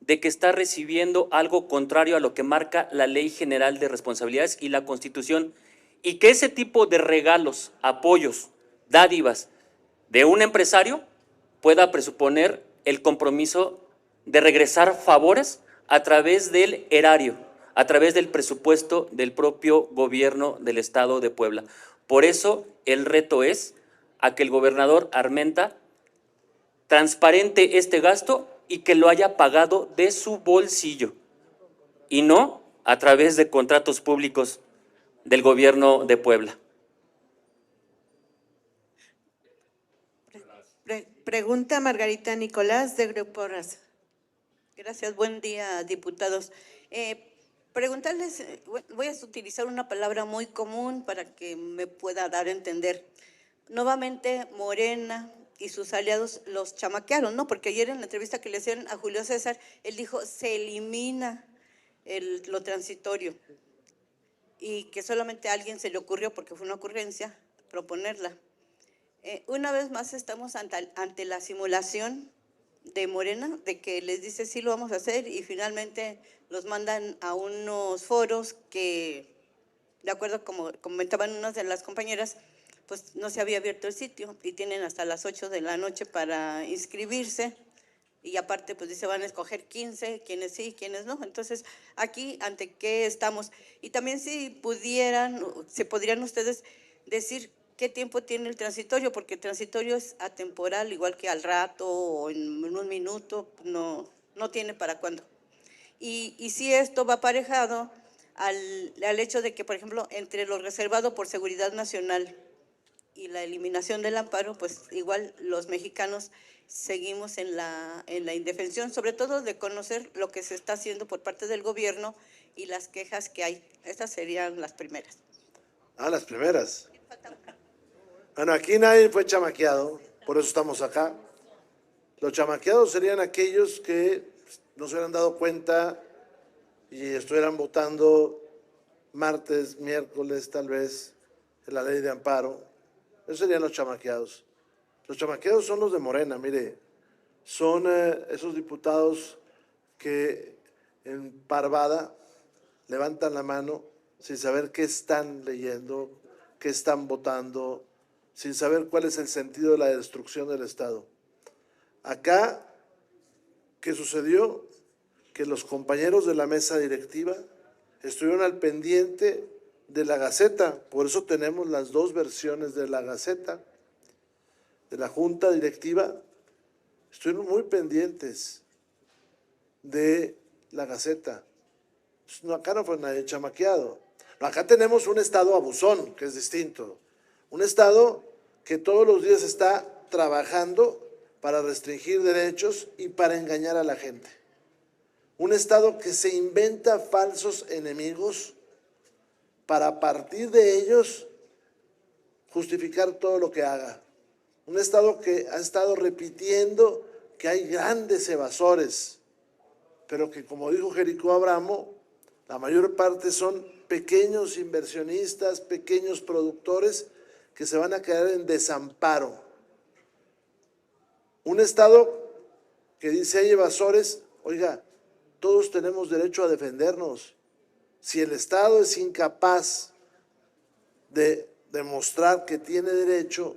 de que está recibiendo algo contrario a lo que marca la Ley General de Responsabilidades y la Constitución, y que ese tipo de regalos, apoyos, dádivas de un empresario pueda presuponer el compromiso de regresar favores a través del erario, a través del presupuesto del propio gobierno del Estado de Puebla. Por eso el reto es a que el gobernador Armenta transparente este gasto y que lo haya pagado de su bolsillo y no a través de contratos públicos del gobierno de Puebla. Pregunta Margarita Nicolás, de Grupo Raza. Gracias, buen día, diputados. Preguntarles, voy a utilizar una palabra muy común para que me pueda dar a entender. Nuevamente, Morena y sus aliados los chamaquearon, ¿no? Porque ayer en la entrevista que le hicieron a Julio César, él dijo, se elimina lo transitorio, y que solamente a alguien se le ocurrió, porque fue una ocurrencia, proponerla. Una vez más estamos ante la simulación de Morena, de que les dice sí lo vamos a hacer y finalmente los mandan a unos foros que, de acuerdo como comentaban unas de las compañeras, pues no se había abierto el sitio y tienen hasta las 8 de la noche para inscribirse, y aparte pues dice van a escoger 15, quienes sí, quienes no. Entonces aquí ante qué estamos, y también si se podrían ustedes decir qué tiempo tiene el transitorio, porque el transitorio es atemporal, igual que al rato o en un minuto, no tiene para cuándo. Y si esto va aparejado al hecho de que, por ejemplo, entre lo reservado por seguridad nacional y la eliminación del amparo, pues igual los mexicanos seguimos en la indefensión, sobre todo de conocer lo que se está haciendo por parte del gobierno y las quejas que hay. Estas serían las primeras. Ah, las primeras. Bueno, aquí nadie fue chamaqueado, por eso estamos acá. Los chamaqueados serían aquellos que no se hubieran dado cuenta y estuvieran votando martes, miércoles, tal vez, en la ley de amparo. Esos serían los chamaqueados. Los chamaqueados son los de Morena, mire, son esos diputados que en parvada levantan la mano sin saber qué están leyendo, qué están votando, sin saber cuál es el sentido de la destrucción del Estado. Acá, ¿qué sucedió? Que los compañeros de la mesa directiva estuvieron al pendiente de la Gaceta, por eso tenemos las dos versiones de la Gaceta, de la Junta Directiva, estuvieron muy pendientes de la Gaceta. No, acá no fue nadie chamaqueado. No, acá tenemos un Estado abusón, que es distinto. Un Estado que todos los días está trabajando para restringir derechos y para engañar a la gente. Un Estado que se inventa falsos enemigos para a partir de ellos justificar todo lo que haga. Un Estado que ha estado repitiendo que hay grandes evasores, pero que, como dijo Jericó Abramo, la mayor parte son pequeños inversionistas, pequeños productores que se van a quedar en desamparo. Un Estado que dice hay evasores, oiga, todos tenemos derecho a defendernos. Si el Estado es incapaz de demostrar que tiene derecho,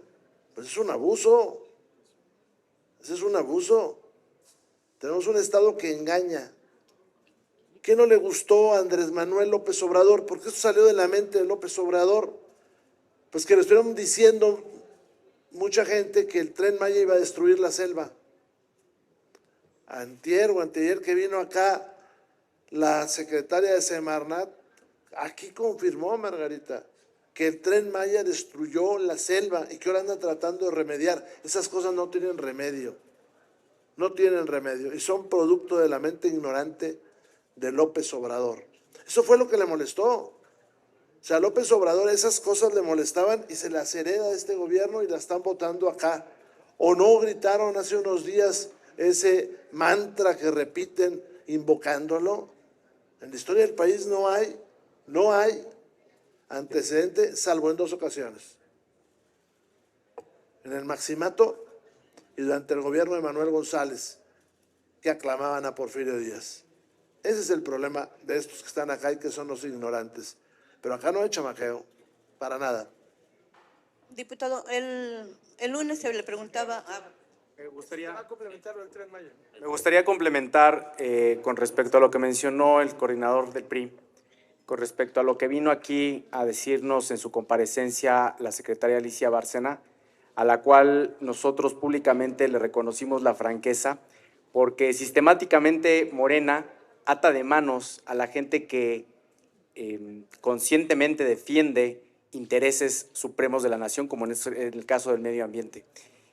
pues es un abuso. Ese es un abuso. Tenemos un Estado que engaña. ¿Qué no le gustó a Andrés Manuel López Obrador? Porque esto salió de la mente de López Obrador. Pues que le estuvieron diciendo mucha gente que el Tren Maya iba a destruir la selva. Antier o anteayer que vino acá la secretaria de Semarnat, aquí confirmó, Margarita, que el Tren Maya destruyó la selva y que ahora anda tratando de remediar. Esas cosas no tienen remedio, no tienen remedio y son producto de la mente ignorante de López Obrador. Eso fue lo que le molestó. O sea, a López Obrador esas cosas le molestaban y se las hereda de este gobierno y la están votando acá. ¿O no gritaron hace unos días ese mantra que repiten invocándolo? En la historia del país no hay antecedente salvo en dos ocasiones. En el Maximato y durante el gobierno de Manuel González, que aclamaban a Porfirio Díaz. Ese es el problema de estos que están acá y que son los ignorantes. Pero acá no hay chamaqueo, para nada. Diputado, el lunes se le preguntaba Me gustaría complementar con respecto a lo que mencionó el coordinador del PRI, con respecto a lo que vino aquí a decirnos en su comparecencia la secretaria Alicia Bárcena, a la cual nosotros públicamente le reconocimos la franqueza, porque sistemáticamente Morena ata de manos a la gente que conscientemente defiende intereses supremos de la nación, como en el caso del medio ambiente.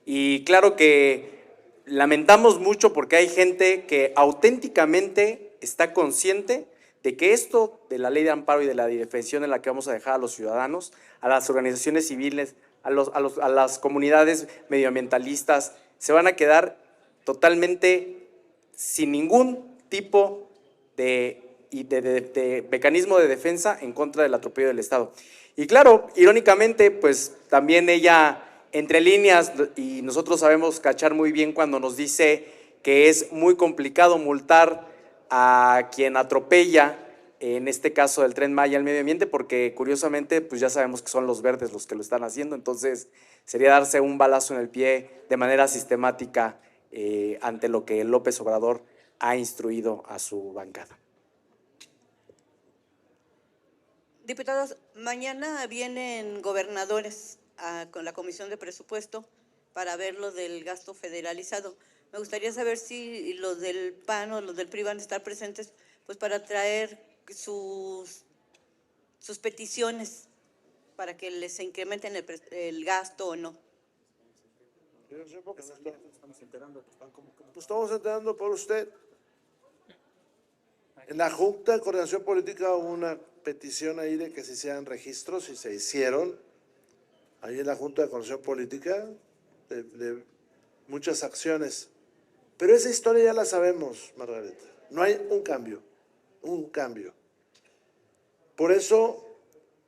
Y claro que lamentamos mucho porque hay gente que auténticamente está consciente de que esto de la ley de amparo y de la defensión en la que vamos a dejar a los ciudadanos, a las organizaciones civiles, a las comunidades medioambientalistas, se van a quedar totalmente sin ningún tipo de mecanismo de defensa en contra del atropello del Estado. Y claro, irónicamente, pues también ella, entre líneas, y nosotros sabemos cachar muy bien cuando nos dice que es muy complicado multar a quien atropella, en este caso del Tren Maya al medio ambiente, porque curiosamente pues ya sabemos que son los verdes los que lo están haciendo, entonces sería darse un balazo en el pie de manera sistemática ante lo que López Obrador ha instruido a su bancada. Diputados, mañana vienen gobernadores con la Comisión de Presupuesto para ver lo del gasto federalizado. Me gustaría saber si los del PAN o los del PRI van a estar presentes pues para traer sus peticiones para que les incrementen el gasto o no. Pues estamos enterando por usted. En la Junta de Coordinación Política hubo una petición ahí de que se hicieran registros y se hicieron. Ahí en la Junta de Coordinación Política de muchas acciones. Pero esa historia ya la sabemos, Margarita. No hay un cambio, un cambio. Por eso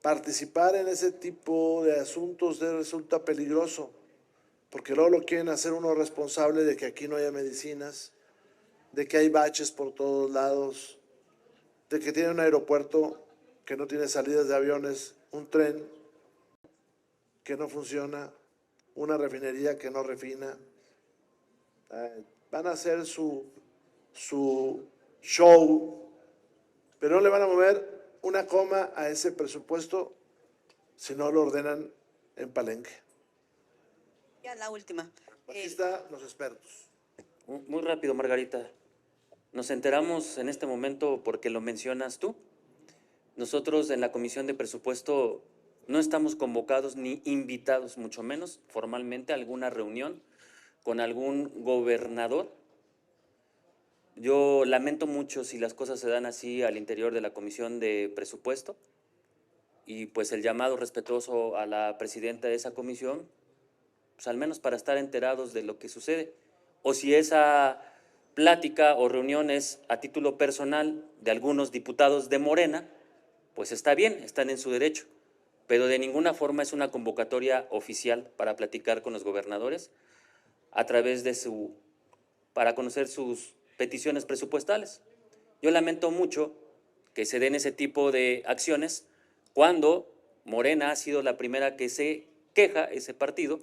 participar en ese tipo de asuntos resulta peligroso, porque luego lo quieren hacer uno responsable de que aquí no haya medicinas, de que hay baches por todos lados, de que tiene un aeropuerto que no tiene salidas de aviones, un tren que no funciona, una refinería que no refina. Van a hacer su show, pero no le van a mover una coma a ese presupuesto si no lo ordenan en Palenque. Ya la última. Aquí están los expertos. Muy rápido, Margarita. Nos enteramos en este momento porque lo mencionas tú. Nosotros en la Comisión de Presupuesto no estamos convocados ni invitados, mucho menos formalmente, a alguna reunión con algún gobernador. Yo lamento mucho si las cosas se dan así al interior de la Comisión de Presupuesto, y pues el llamado respetuoso a la presidenta de esa comisión, pues al menos para estar enterados de lo que sucede, o si esa plática o reunión es a título personal de algunos diputados de Morena, pues está bien, están en su derecho, pero de ninguna forma es una convocatoria oficial para platicar con los gobernadores a través de para conocer sus peticiones presupuestales. Yo lamento mucho que se den ese tipo de acciones cuando Morena ha sido la primera que se queja, ese partido,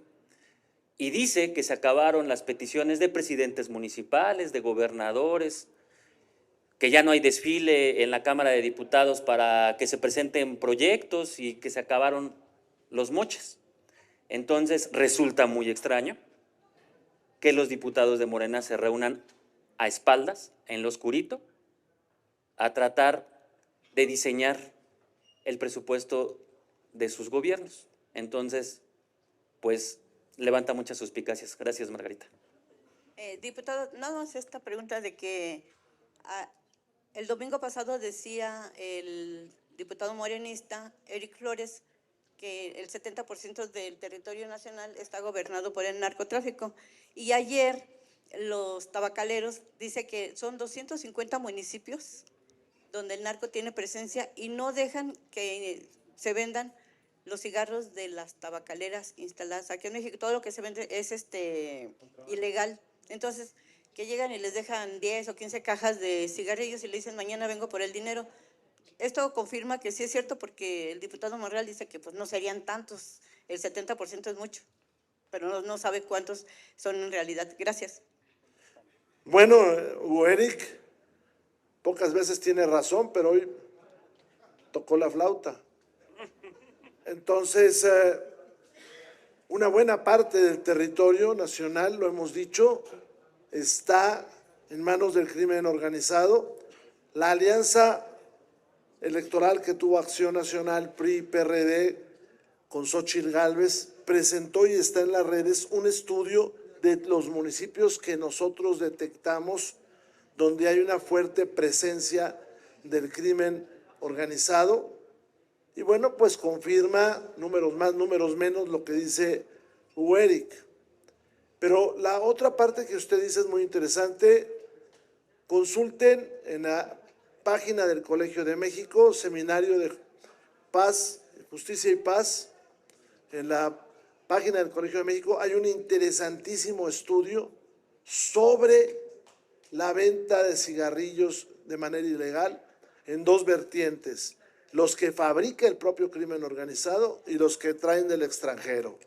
y dice que se acabaron las peticiones de presidentes municipales, de gobernadores, que ya no hay desfile en la Cámara de Diputados para que se presenten proyectos y que se acabaron los moches. Entonces resulta muy extraño que los diputados de Morena se reúnan a espaldas, en lo oscurito, a tratar de diseñar el presupuesto de sus gobiernos. Entonces, pues, levanta muchas suspicacias. Gracias, Margarita. Diputado, nada más esta pregunta de que el domingo pasado decía el diputado morenista Eric Flores que el 70% del territorio nacional está gobernado por el narcotráfico. Y ayer los tabacaleros dice que son 250 municipios donde el narco tiene presencia y no dejan que se vendan los cigarros de las tabacaleras instaladas aquí en México. Todo lo que se vende es ilegal. Entonces, que llegan y les dejan 10 o 15 cajas de cigarrillos y le dicen mañana vengo por el dinero. Esto confirma que sí es cierto, porque el diputado Monreal dice que pues no serían tantos, el 70% es mucho, pero no sabe cuántos son en realidad. Gracias. Bueno, Hugo Eric pocas veces tiene razón, pero hoy tocó la flauta. Entonces, una buena parte del territorio nacional, lo hemos dicho, está en manos del crimen organizado. La alianza electoral que tuvo Acción Nacional, PRI, PRD, con Xóchitl Gálvez, presentó y está en las redes un estudio de los municipios que nosotros detectamos donde hay una fuerte presencia del crimen organizado. Y bueno, pues confirma números más, números menos lo que dice Hugo Eric. Pero la otra parte que usted dice es muy interesante. Consulten en la página del Colegio de México, Seminario de Paz, Justicia y Paz. En la página del Colegio de México hay un interesantísimo estudio sobre la venta de cigarrillos de manera ilegal en dos vertientes: los que fabrica el propio crimen organizado y los que traen del extranjero,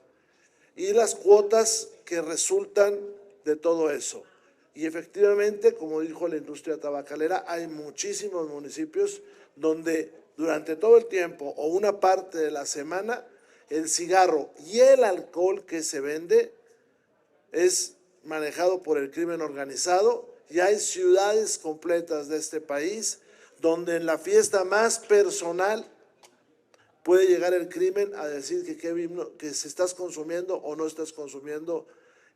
y las cuotas que resultan de todo eso. Y efectivamente, como dijo la industria tabacalera, hay muchísimos municipios donde durante todo el tiempo o una parte de la semana el cigarro y el alcohol que se vende es manejado por el crimen organizado, y hay ciudades completas de este país donde en la fiesta más personal puede llegar el crimen a decir que si estás consumiendo o no estás consumiendo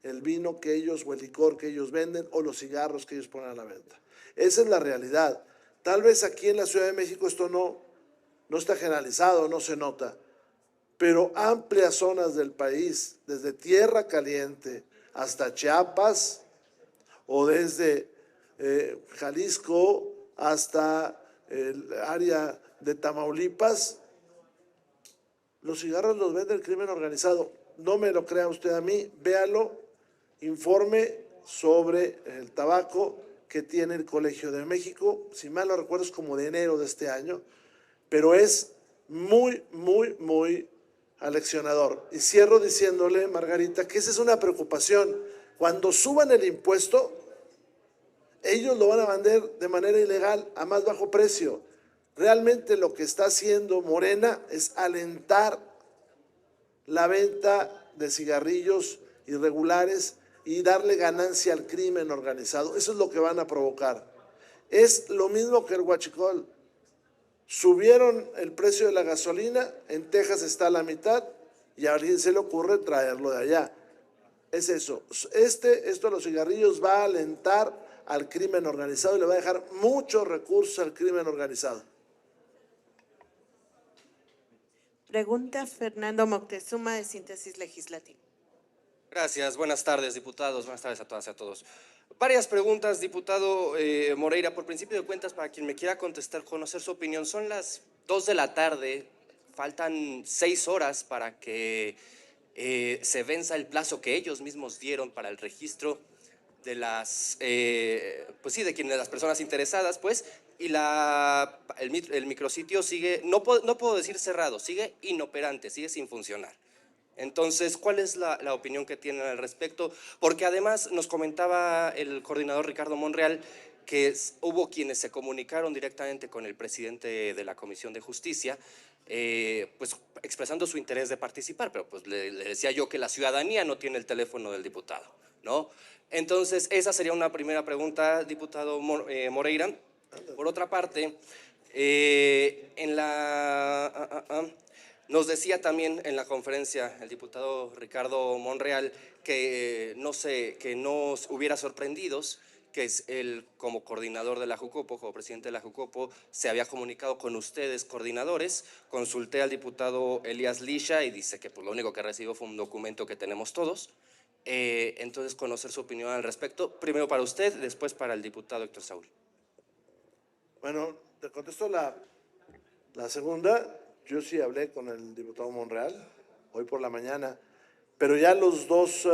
el vino que ellos o el licor que ellos venden o los cigarros que ellos ponen a la venta. Esa es la realidad. Tal vez aquí en la Ciudad de México esto no está generalizado, no se nota, pero amplias zonas del país, desde Tierra Caliente hasta Chiapas o desde Jalisco hasta el área de Tamaulipas, los cigarros los vende el crimen organizado. No me lo crea usted a mí, véalo, informe sobre el tabaco que tiene el Colegio de México, si mal no recuerdo es como de enero de este año, pero es muy, muy, muy aleccionador. Y cierro diciéndole, Margarita, que esa es una preocupación. Cuando suban el impuesto, ellos lo van a vender de manera ilegal a más bajo precio. Realmente lo que está haciendo Morena es alentar la venta de cigarrillos irregulares y darle ganancia al crimen organizado. Eso es lo que van a provocar. Es lo mismo que el huachicol. Subieron el precio de la gasolina, en Texas está a la mitad y a alguien se le ocurre traerlo de allá. Es eso. Esto de los cigarrillos va a alentar al crimen organizado y le va a dejar muchos recursos al crimen organizado. Pregunta Fernando Moctezuma, de Síntesis Legislativa. Gracias, buenas tardes, diputados, buenas tardes a todas y a todos. Varias preguntas, diputado Moreira. Por principio de cuentas, para quien me quiera contestar, conocer su opinión, son las 2 de la tarde, faltan 6 horas para que se venza el plazo que ellos mismos dieron para el registro de las, pues sí, de las personas interesadas, pues, y el micrositio sigue, no puedo decir cerrado, sigue inoperante, sigue sin funcionar. Entonces, ¿cuál es la opinión que tienen al respecto? Porque además nos comentaba el coordinador Ricardo Monreal que hubo quienes se comunicaron directamente con el presidente de la Comisión de Justicia, pues expresando su interés de participar, pero pues le decía yo que la ciudadanía no tiene el teléfono del diputado, ¿no? Entonces, esa sería una primera pregunta, diputado Moreira. Por otra parte, nos decía también en la conferencia el diputado Ricardo Monreal que no hubiera sorprendidos que él, como coordinador de la Jucopo, como presidente de la Jucopo, se había comunicado con ustedes, coordinadores. Consulté al diputado Elías Lisha y dice que pues, lo único que recibió fue un documento que tenemos todos. Entonces, conocer su opinión al respecto, primero para usted, después para el diputado Héctor Saúl. Bueno, te contesto la segunda. Yo sí hablé con el diputado Monreal hoy por la mañana, pero ya los dos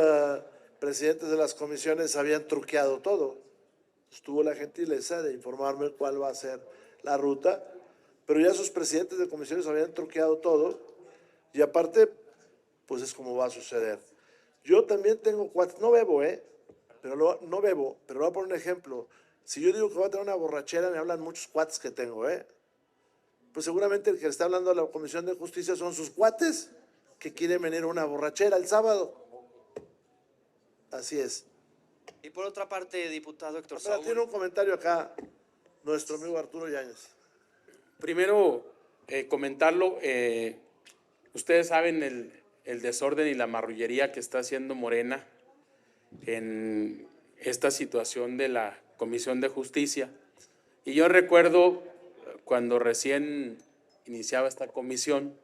presidentes de las comisiones habían truqueado todo. Tuvo la gentileza de informarme cuál va a ser la ruta, pero ya sus presidentes de comisiones habían truqueado todo y aparte, pues es como va a suceder. Yo también tengo cuates, no bebo, pero no bebo, pero le voy a poner un ejemplo. Si yo digo que voy a tener una borrachera, me hablan muchos cuates que tengo, pues seguramente el que le está hablando a la Comisión de Justicia son sus cuates que quieren venir a una borrachera el sábado. Así es. Y por otra parte, diputado Héctor Saúl. Tiene un comentario acá nuestro amigo Arturo Yáñez. Primero, comentarlo, ustedes saben el desorden y la marrullería que está haciendo Morena en esta situación de la Comisión de Justicia. Y yo recuerdo cuando recién iniciaba esta comisión,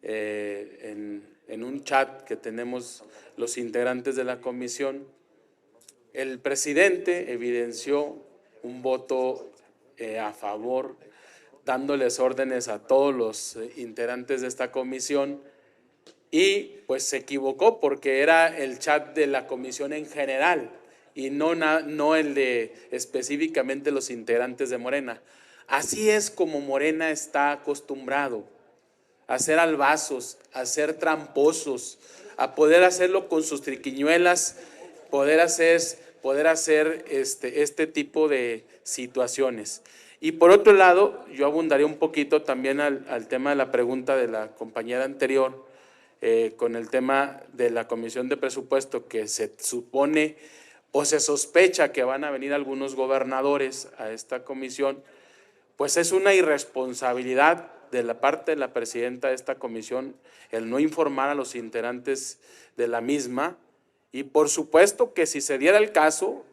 en un chat que tenemos los integrantes de la comisión, el presidente evidenció un voto a favor, dándoles órdenes a todos los integrantes de esta comisión, y pues se equivocó porque era el chat de la comisión en general y no el de específicamente los integrantes de Morena. Así es como Morena está acostumbrado a hacer albazos, a ser tramposos, a poder hacerlo con sus triquiñuelas, poder hacer este tipo de situaciones. Y por otro lado, yo abundaría un poquito también al tema de la pregunta de la compañera anterior, con el tema de la Comisión de Presupuesto, que se supone o se sospecha que van a venir algunos gobernadores a esta comisión. Pues es una irresponsabilidad de la parte de la presidenta de esta comisión el no informar a los integrantes de la misma, y por supuesto que si se diera el caso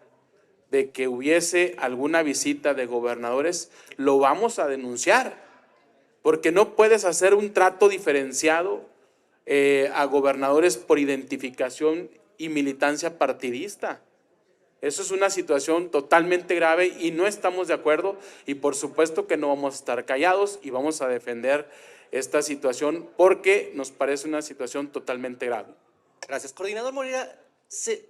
de que hubiese alguna visita de gobernadores, lo vamos a denunciar, porque no puedes hacer un trato diferenciado a gobernadores por identificación y militancia partidista. Eso es una situación totalmente grave y no estamos de acuerdo, y por supuesto que no vamos a estar callados y vamos a defender esta situación porque nos parece una situación totalmente grave. Gracias. Coordinador Moreira,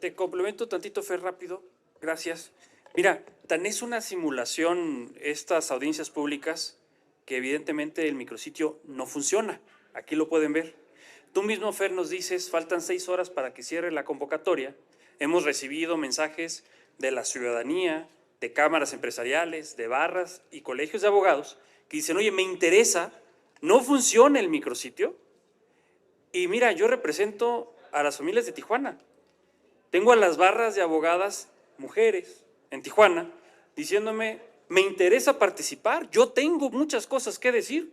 Te complemento tantito, Fer, rápido. Gracias. Mira, tan es una simulación estas audiencias públicas que evidentemente el micrositio no funciona. Aquí lo pueden ver. Tú mismo, Fer, nos dices, faltan 6 horas para que cierre la convocatoria. Hemos recibido mensajes de la ciudadanía, de cámaras empresariales, de barras y colegios de abogados que dicen, oye, me interesa, no funciona el micrositio. Y mira, yo represento a las familias de Tijuana. Tengo a las barras de abogadas mujeres en Tijuana diciéndome, me interesa participar, yo tengo muchas cosas que decir.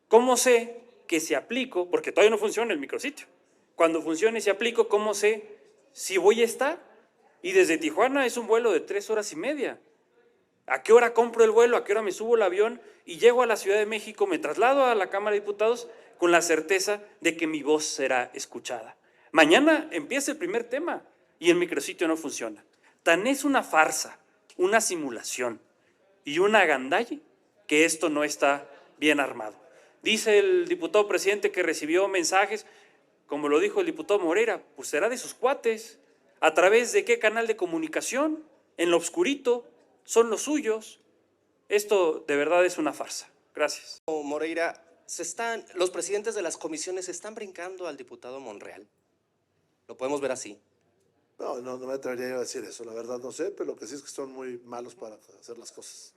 ¿Cómo sé que si aplico, porque todavía no funciona el micrositio, cuando funcione si aplico, cómo sé si voy a estar? Y desde Tijuana es un vuelo de 3 horas y media. ¿A qué hora compro el vuelo? ¿A qué hora me subo al avión? Y llego a la Ciudad de México, me traslado a la Cámara de Diputados con la certeza de que mi voz será escuchada. Mañana empieza el primer tema y el micrositio no funciona. Tan es una farsa, una simulación y una agandalle que esto no está bien armado. Dice el diputado presidente que recibió mensajes, como lo dijo el diputado Moreira, pues será de sus cuates. ¿A través de qué canal de comunicación? En lo oscurito, son los suyos. Esto de verdad es una farsa. Gracias. Moreira, los presidentes de las comisiones se están brincando al diputado Monreal. ¿Lo podemos ver así? No me atrevería a decir eso, la verdad no sé, pero lo que sí es que son muy malos para hacer las cosas.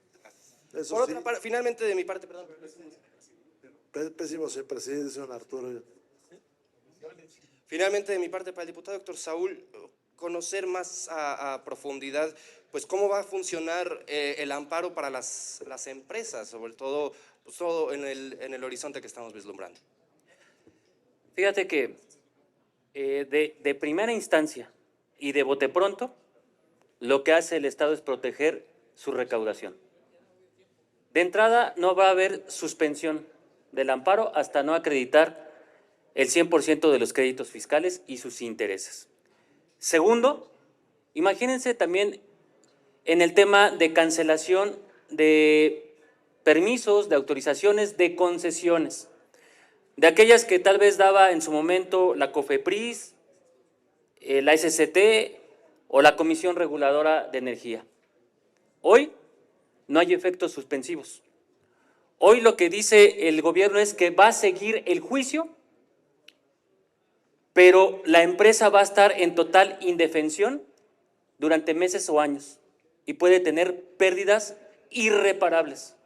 Eso Por sí, otra parte, finalmente de mi parte, perdón. pésimo el presidente, señor Arturo. Finalmente de mi parte para el diputado Héctor Saúl, conocer más a profundidad, pues cómo va a funcionar el amparo para las empresas, sobre todo, pues, todo en el horizonte que estamos vislumbrando. Fíjate que de primera instancia y de bote pronto, lo que hace el Estado es proteger su recaudación. De entrada, no va a haber suspensión del amparo hasta no acreditar el 100% de los créditos fiscales y sus intereses. Segundo, imagínense también en el tema de cancelación de permisos, de autorizaciones, de concesiones, de aquellas que tal vez daba en su momento la COFEPRIS, la SCT o la Comisión Reguladora de Energía. Hoy no hay efectos suspensivos. Hoy lo que dice el gobierno es que va a seguir el juicio, pero la empresa va a estar en total indefensión durante meses o años y puede tener pérdidas irreparables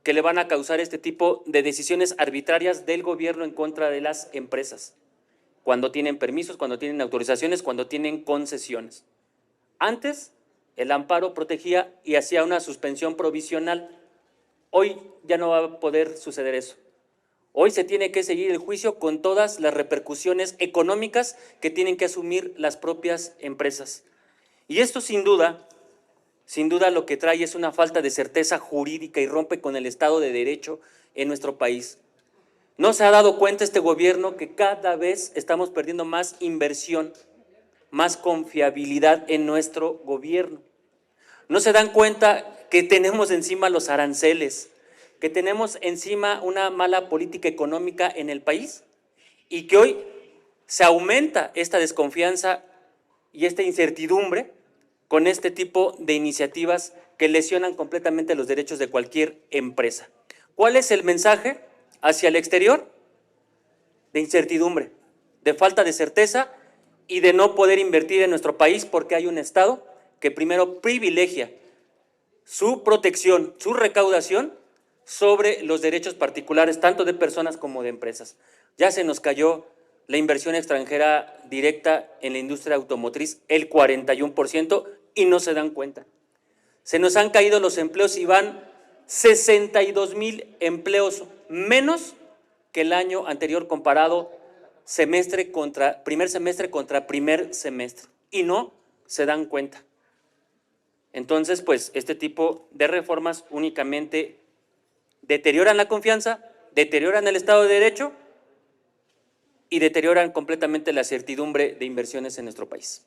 que le van a causar este tipo de decisiones arbitrarias del gobierno en contra de las empresas, cuando tienen permisos, cuando tienen autorizaciones, cuando tienen concesiones. Antes, el amparo protegía y hacía una suspensión provisional. Hoy ya no va a poder suceder eso. Hoy se tiene que seguir el juicio con todas las repercusiones económicas que tienen que asumir las propias empresas. Y esto sin duda lo que trae es una falta de certeza jurídica y rompe con el Estado de Derecho en nuestro país. ¿No se ha dado cuenta este gobierno que cada vez estamos perdiendo más inversión, más confiabilidad en nuestro gobierno? ¿No se dan cuenta que tenemos encima los aranceles, que tenemos encima una mala política económica en el país y que hoy se aumenta esta desconfianza y esta incertidumbre con este tipo de iniciativas que lesionan completamente los derechos de cualquier empresa? ¿Cuál es el mensaje hacia el exterior? De incertidumbre, de falta de certeza y de no poder invertir en nuestro país porque hay un Estado que primero privilegia su protección, su recaudación sobre los derechos particulares, tanto de personas como de empresas. Ya se nos cayó la inversión extranjera directa en la industria automotriz, el 41%, y no se dan cuenta. Se nos han caído los empleos y van 62,000 empleos menos que el año anterior comparado primer semestre contra primer semestre. Y no se dan cuenta. Entonces, pues, este tipo de reformas únicamente deterioran la confianza, deterioran el Estado de Derecho y deterioran completamente la certidumbre de inversiones en nuestro país.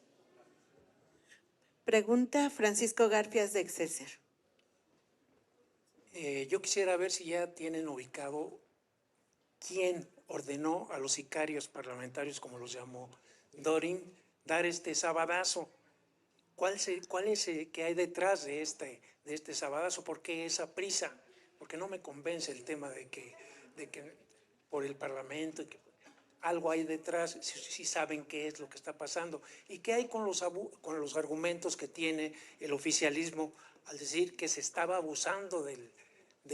Pregunta Francisco Garfias de Excelsior. Yo quisiera ver si ya tienen ubicado quién ordenó a los sicarios parlamentarios, como los llamó Dorin, dar este sabadazo. ¿Cuál es qué hay detrás de este sabadazo? ¿Por qué esa prisa? Porque no me convence el tema de que por el Parlamento, que algo hay detrás, si saben qué es lo que está pasando. ¿Y qué hay con los argumentos que tiene el oficialismo al decir que se estaba abusando de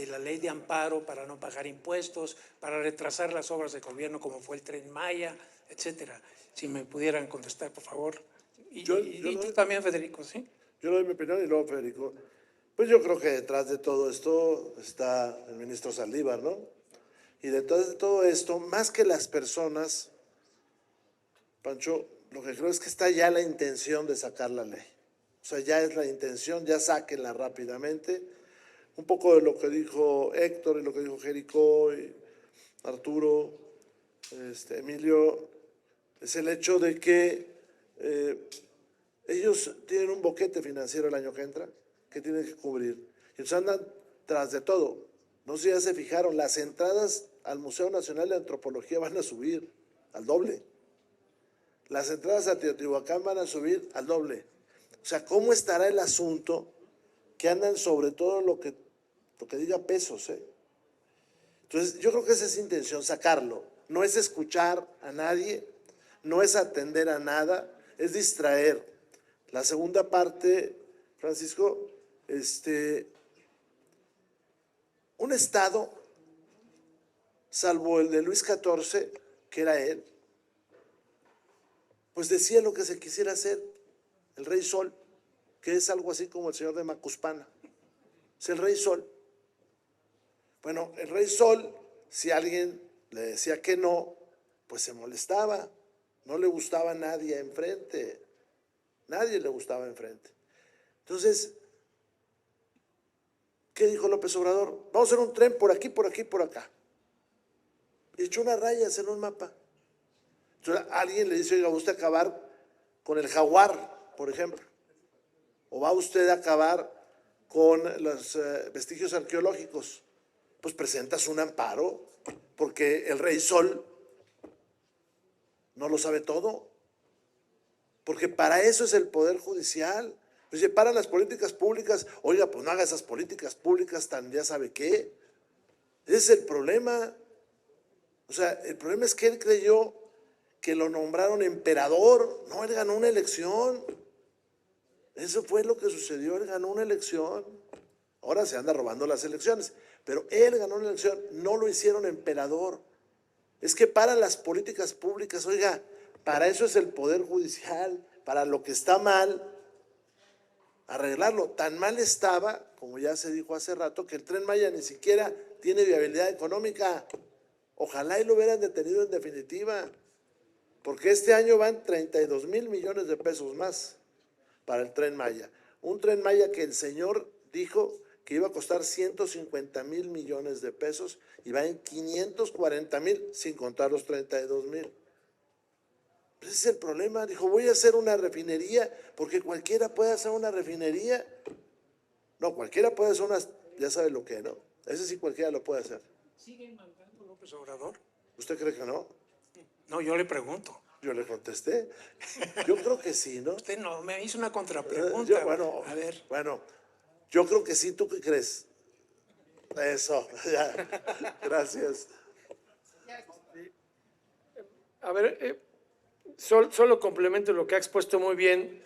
la ley de amparo para no pagar impuestos, para retrasar las obras de gobierno como fue el Tren Maya, etcétera? Si me pudieran contestar, por favor. Y tú también, Federico, ¿sí? Yo doy mi opinión y luego Federico. Pues yo creo que detrás de todo esto está el ministro Saldívar, ¿no? Y detrás de todo esto, más que las personas, Pancho, lo que creo es que está ya la intención de sacar la ley. O sea, ya es la intención, ya sáquenla rápidamente. Un poco de lo que dijo Héctor y lo que dijo Jericó y Arturo, Emilio, es el hecho de que ellos tienen un boquete financiero el año que entra que tienen que cubrir. Y entonces andan tras de todo. No sé si ya se fijaron, las entradas al Museo Nacional de Antropología van a subir al doble. Las entradas a Teotihuacán van a subir al doble. O sea, ¿cómo estará el asunto que andan sobre todo lo que diga pesos? Entonces, yo creo que esa es intención, sacarlo. No es escuchar a nadie, no es atender a nada, es distraer. La segunda parte, Francisco, un Estado, salvo el de Luis XIV, que era él, pues decía lo que se quisiera hacer, el Rey Sol, que es algo así como el señor de Macuspana, es el Rey Sol. Bueno, el Rey Sol, si alguien le decía que no, pues se molestaba, no le gustaba a nadie enfrente, nadie le gustaba enfrente. Entonces, ¿qué dijo López Obrador? Vamos a hacer un tren por aquí, por aquí, por acá. Y echó unas rayas en un mapa. Entonces, alguien le dice, oiga, ¿va usted a acabar con el jaguar, por ejemplo? ¿O va usted a acabar con los vestigios arqueológicos? Pues presentas un amparo, porque el Rey Sol no lo sabe todo. Porque para eso es el Poder Judicial. Pues se paran las políticas públicas, oiga, pues no haga esas políticas públicas tan ya sabe qué. Ese es el problema. O sea, el problema es que él creyó que lo nombraron emperador. No, él ganó una elección. Eso fue lo que sucedió, él ganó una elección. Ahora se anda robando las elecciones, pero él ganó una elección, no lo hicieron emperador. Es que para las políticas públicas, oiga, para eso es el Poder Judicial, para lo que está mal, arreglarlo. Tan mal estaba, como ya se dijo hace rato, que el Tren Maya ni siquiera tiene viabilidad económica. Ojalá y lo hubieran detenido en definitiva, porque este año van 32,000 millones de pesos más para el Tren Maya. Un Tren Maya que el señor dijo que iba a costar 150,000 millones de pesos y va en 540,000 sin contar los 32,000. Ese es el problema. Dijo, voy a hacer una refinería, porque cualquiera puede hacer una refinería. No, cualquiera puede hacer una, ya sabe lo que, ¿no? Ese sí cualquiera lo puede hacer. ¿Siguen mandando López Obrador? ¿Usted cree que no? No, yo le pregunto. Yo le contesté. Yo creo que sí, ¿no? Usted no, me hizo una contrapregunta. Bueno, a ver. Bueno, yo creo que sí. ¿Tú qué crees? Eso, ya. Gracias. A ver, solo complemento lo que ha expuesto muy bien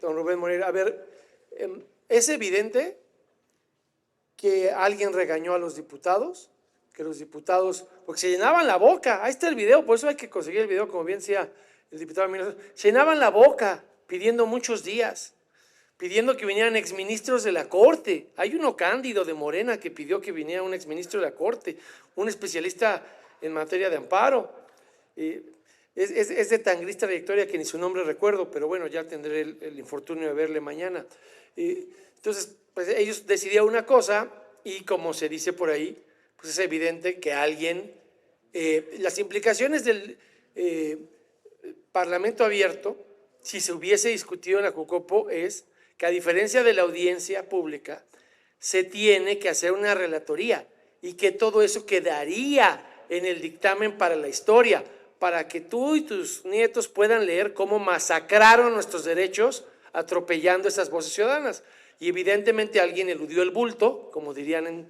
don Rubén Moreira. A ver, es evidente que alguien regañó a los diputados, que los diputados, porque se llenaban la boca, ahí está el video, por eso hay que conseguir el video, como bien decía el diputado Mina, se llenaban la boca pidiendo muchos días, pidiendo que vinieran exministros de la Corte. Hay uno Cándido de Morena que pidió que viniera un exministro de la Corte, un especialista en materia de amparo. Es de tan gris trayectoria que ni su nombre recuerdo, pero bueno, ya tendré el infortunio de verle mañana. Entonces, pues ellos decidieron una cosa y como se dice por ahí, pues es evidente que alguien, las implicaciones del Parlamento abierto, si se hubiese discutido en la Jucopo, es que a diferencia de la audiencia pública, se tiene que hacer una relatoría y que todo eso quedaría en el dictamen para la historia, para que tú y tus nietos puedan leer cómo masacraron nuestros derechos atropellando esas voces ciudadanas. Y evidentemente alguien eludió el bulto, como dirían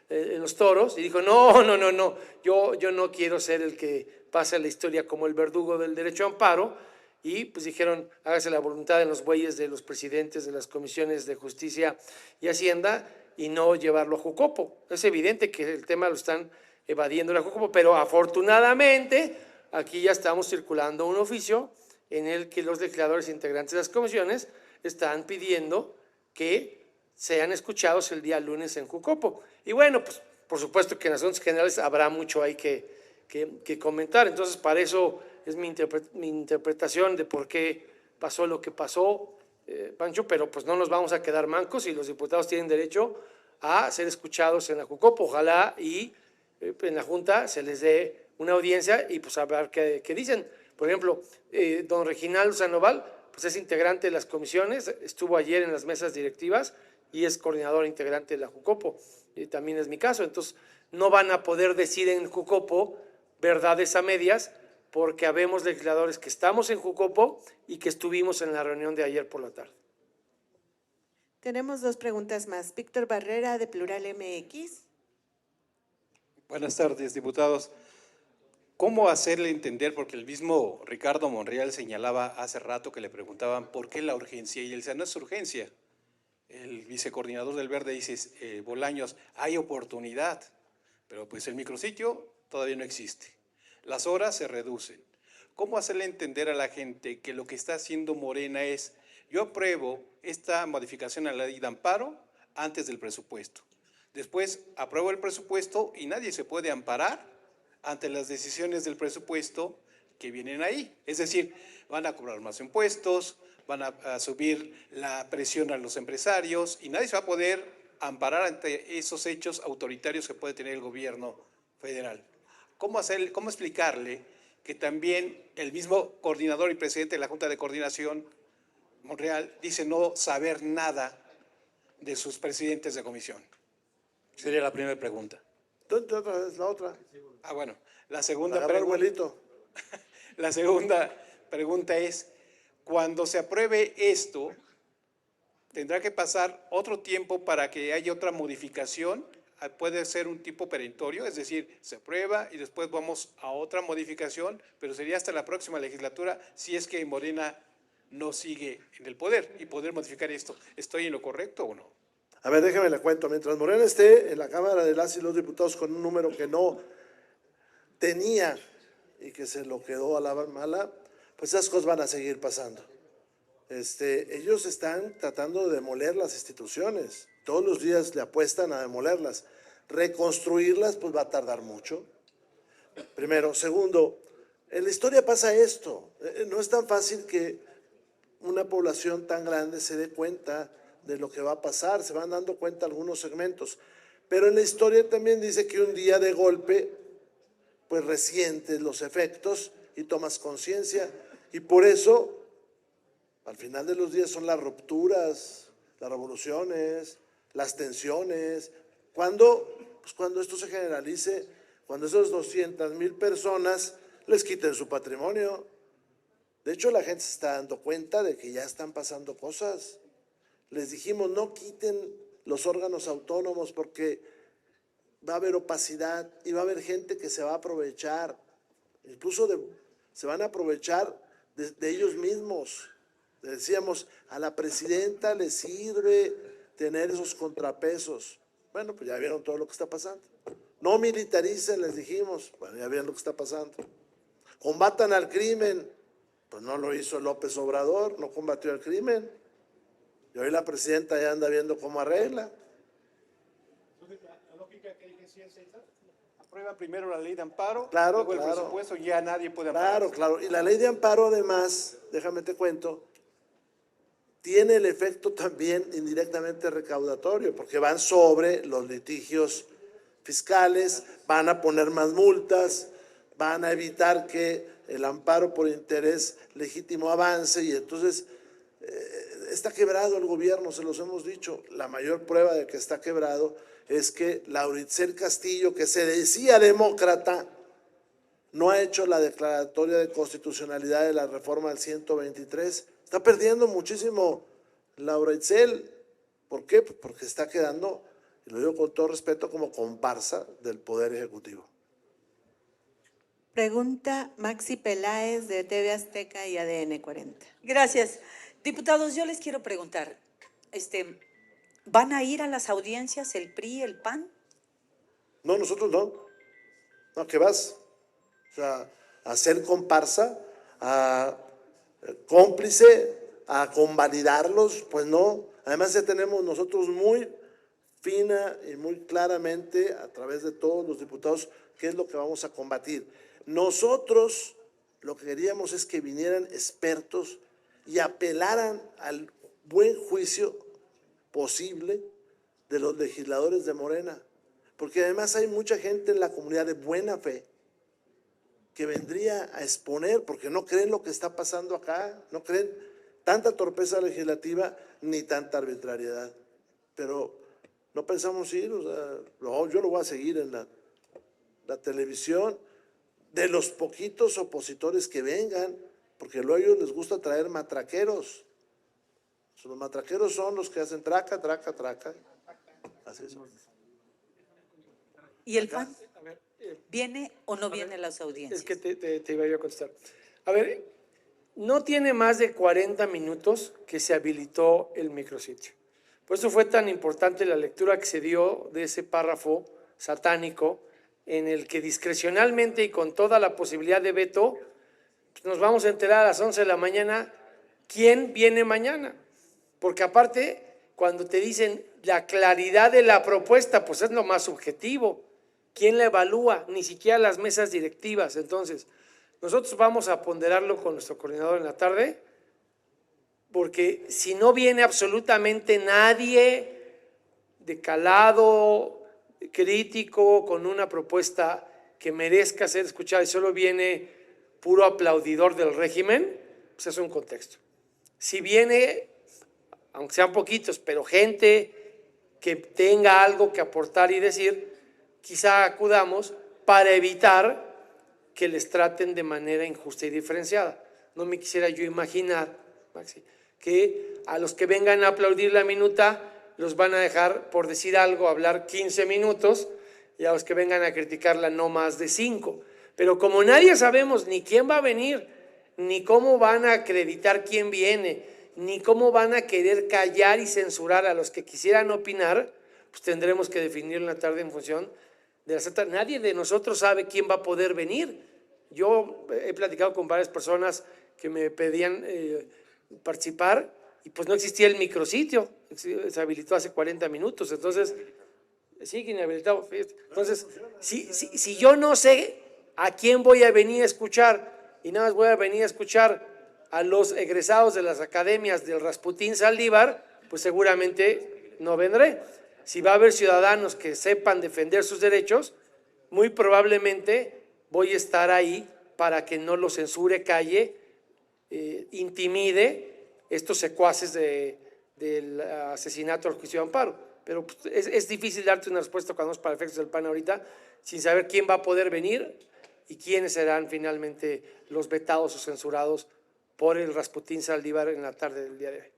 en los toros, y dijo, no, yo no quiero ser el que pase a la historia como el verdugo del derecho a amparo, y pues dijeron, hágase la voluntad en los bueyes de los presidentes de las comisiones de justicia y hacienda, y no llevarlo a Jucopo. Es evidente que el tema lo están evadiendo la Jucopo, pero afortunadamente aquí ya estamos circulando un oficio en el que los legisladores integrantes de las comisiones están pidiendo que sean escuchados el día lunes en Jucopo. Y bueno, pues por supuesto que en asuntos generales habrá mucho ahí que comentar. Entonces, para eso es mi interpretación de por qué pasó lo que pasó, Pancho, pero pues no nos vamos a quedar mancos y los diputados tienen derecho a ser escuchados en la Jucopo. Ojalá y en la Junta se les dé una audiencia y pues a ver qué dicen. Por ejemplo, don Reginaldo Sandoval, pues es integrante de las comisiones, estuvo ayer en las mesas directivas y es coordinador integrante de la Jucopo, y también es mi caso. Entonces, no van a poder decir en Jucopo verdades a medias, porque habemos legisladores que estamos en Jucopo y que estuvimos en la reunión de ayer por la tarde. Tenemos dos preguntas más. Víctor Barrera, de Plural MX. Buenas tardes, diputados. ¿Cómo hacerle entender? Porque el mismo Ricardo Monreal señalaba hace rato que le preguntaban por qué la urgencia, y él decía, no es urgencia. El vicecoordinador del Verde dice, Bolaños, hay oportunidad, pero pues el micrositio todavía no existe. Las horas se reducen. ¿Cómo hacerle entender a la gente que lo que está haciendo Morena es, yo apruebo esta modificación a la ley de amparo antes del presupuesto? Después apruebo el presupuesto y nadie se puede amparar ante las decisiones del presupuesto que vienen ahí. Es decir, van a cobrar más impuestos, van a subir la presión a los empresarios y nadie se va a poder amparar ante esos hechos autoritarios que puede tener el gobierno federal. ¿Cómo explicarle que también el mismo coordinador y presidente de la Junta de Coordinación, Monreal, dice no saber nada de sus presidentes de comisión? Sería la primera pregunta. Otra vez, la otra. Ah, bueno. La segunda pregunta es, cuando se apruebe esto, ¿tendrá que pasar otro tiempo para que haya otra modificación? Puede ser un tipo perentorio, es decir, se aprueba y después vamos a otra modificación, pero sería hasta la próxima legislatura si es que Morena no sigue en el poder y poder modificar esto. ¿Estoy en lo correcto o no? A ver, déjeme le cuento. Mientras Morena esté en la Cámara de las y los Diputados con un número que no tenía y que se lo quedó a la mala, pues esas cosas van a seguir pasando. Ellos están tratando de demoler las instituciones. Todos los días le apuestan a demolerlas. Reconstruirlas, pues va a tardar mucho. Primero. Segundo, en la historia pasa esto. No es tan fácil que una población tan grande se dé cuenta de lo que va a pasar. Se van dando cuenta algunos segmentos. Pero en la historia también dice que un día de golpe, pues resientes los efectos y tomas conciencia. Y por eso, al final de los días son las rupturas, las revoluciones, las tensiones. Cuando esto se generalice, cuando esas 200,000 personas les quiten su patrimonio. De hecho, la gente se está dando cuenta de que ya están pasando cosas. Les dijimos, no quiten los órganos autónomos porque va a haber opacidad y va a haber gente que se va a aprovechar, incluso se van a aprovechar de ellos mismos. Le decíamos, a la presidenta le sirve tener esos contrapesos. Bueno, pues ya vieron todo lo que está pasando. No militaricen, les dijimos. Bueno, ya vieron lo que está pasando. Combatan al crimen. Pues no lo hizo López Obrador, no combatió al crimen. Y hoy la presidenta ya anda viendo cómo arregla. La lógica que dije sí es esa. Aprueba primero la ley de amparo, Claro, luego el claro. presupuesto, ya nadie puede amparar. Claro. Y la ley de amparo, además, déjame te cuento, tiene el efecto también indirectamente recaudatorio, porque van sobre los litigios fiscales, van a poner más multas, van a evitar que el amparo por interés legítimo avance, y entonces está quebrado el gobierno, se los hemos dicho. La mayor prueba de que está quebrado es que Lauritzel Castillo, que se decía demócrata, no ha hecho la declaratoria de constitucionalidad de la reforma del 123. Está perdiendo muchísimo Lauritzel. ¿Por qué? Porque está quedando, y lo digo con todo respeto, como comparsa del Poder Ejecutivo. Pregunta Maxi Peláez de TV Azteca y ADN 40. Gracias. Diputados, yo les quiero preguntar, ¿van a ir a las audiencias el PRI, el PAN? No, nosotros no. No, ¿qué vas? O sea, a ser comparsa, a cómplice, a convalidarlos, pues no. Además ya tenemos nosotros muy fina y muy claramente a través de todos los diputados qué es lo que vamos a combatir. Nosotros lo que queríamos es que vinieran expertos y apelaran al buen juicio posible de los legisladores de Morena, porque además hay mucha gente en la comunidad de buena fe que vendría a exponer, porque no creen lo que está pasando acá, no creen tanta torpeza legislativa ni tanta arbitrariedad, pero no pensamos ir, o sea, no, yo lo voy a seguir en la televisión, de los poquitos opositores que vengan, porque luego a ellos les gusta traer matraqueros. Los matraqueros son los que hacen traca, traca, traca. Así es. ¿Y el PAN? ¿Viene o no viene a las audiencias? Es que te iba yo a contestar. A ver, no tiene más de 40 minutos que se habilitó el micrositio. Por eso fue tan importante la lectura que se dio de ese párrafo satánico en el que discrecionalmente y con toda la posibilidad de veto, pues nos vamos a enterar a las 11 de la mañana quién viene mañana. Porque aparte, cuando te dicen la claridad de la propuesta, pues es lo más subjetivo. ¿Quién la evalúa? Ni siquiera las mesas directivas. Entonces, nosotros vamos a ponderarlo con nuestro coordinador en la tarde, porque si no viene absolutamente nadie de calado, crítico, con una propuesta que merezca ser escuchada y solo viene puro aplaudidor del régimen, pues es un contexto. Si viene, aunque sean poquitos, pero gente que tenga algo que aportar y decir, quizá acudamos para evitar que les traten de manera injusta y diferenciada. No me quisiera yo imaginar, Maxi, que a los que vengan a aplaudir la minuta los van a dejar, por decir algo, hablar 15 minutos y a los que vengan a criticarla no más de 5. Pero como nadie sabemos ni quién va a venir, ni cómo van a acreditar quién viene, ni cómo van a querer callar y censurar a los que quisieran opinar, pues tendremos que definir en la tarde en función de la cita. Nadie de nosotros sabe quién va a poder venir. Yo he platicado con varias personas que me pedían participar y pues no existía el micrositio, se habilitó hace 40 minutos, entonces sigue inhabilitado. Entonces, si yo no sé a quién voy a venir a escuchar y nada más voy a venir a escuchar a los egresados de las academias del Rasputín Saldívar, pues seguramente no vendré. Si va a haber ciudadanos que sepan defender sus derechos, muy probablemente voy a estar ahí para que no lo censure, calle, intimide estos secuaces del asesinato al juicio de amparo. Pero pues, es difícil darte una respuesta cuando es para efectos del PAN ahorita, sin saber quién va a poder venir y quiénes serán finalmente los vetados o censurados por el Rasputín Saldívar en la tarde del día de hoy.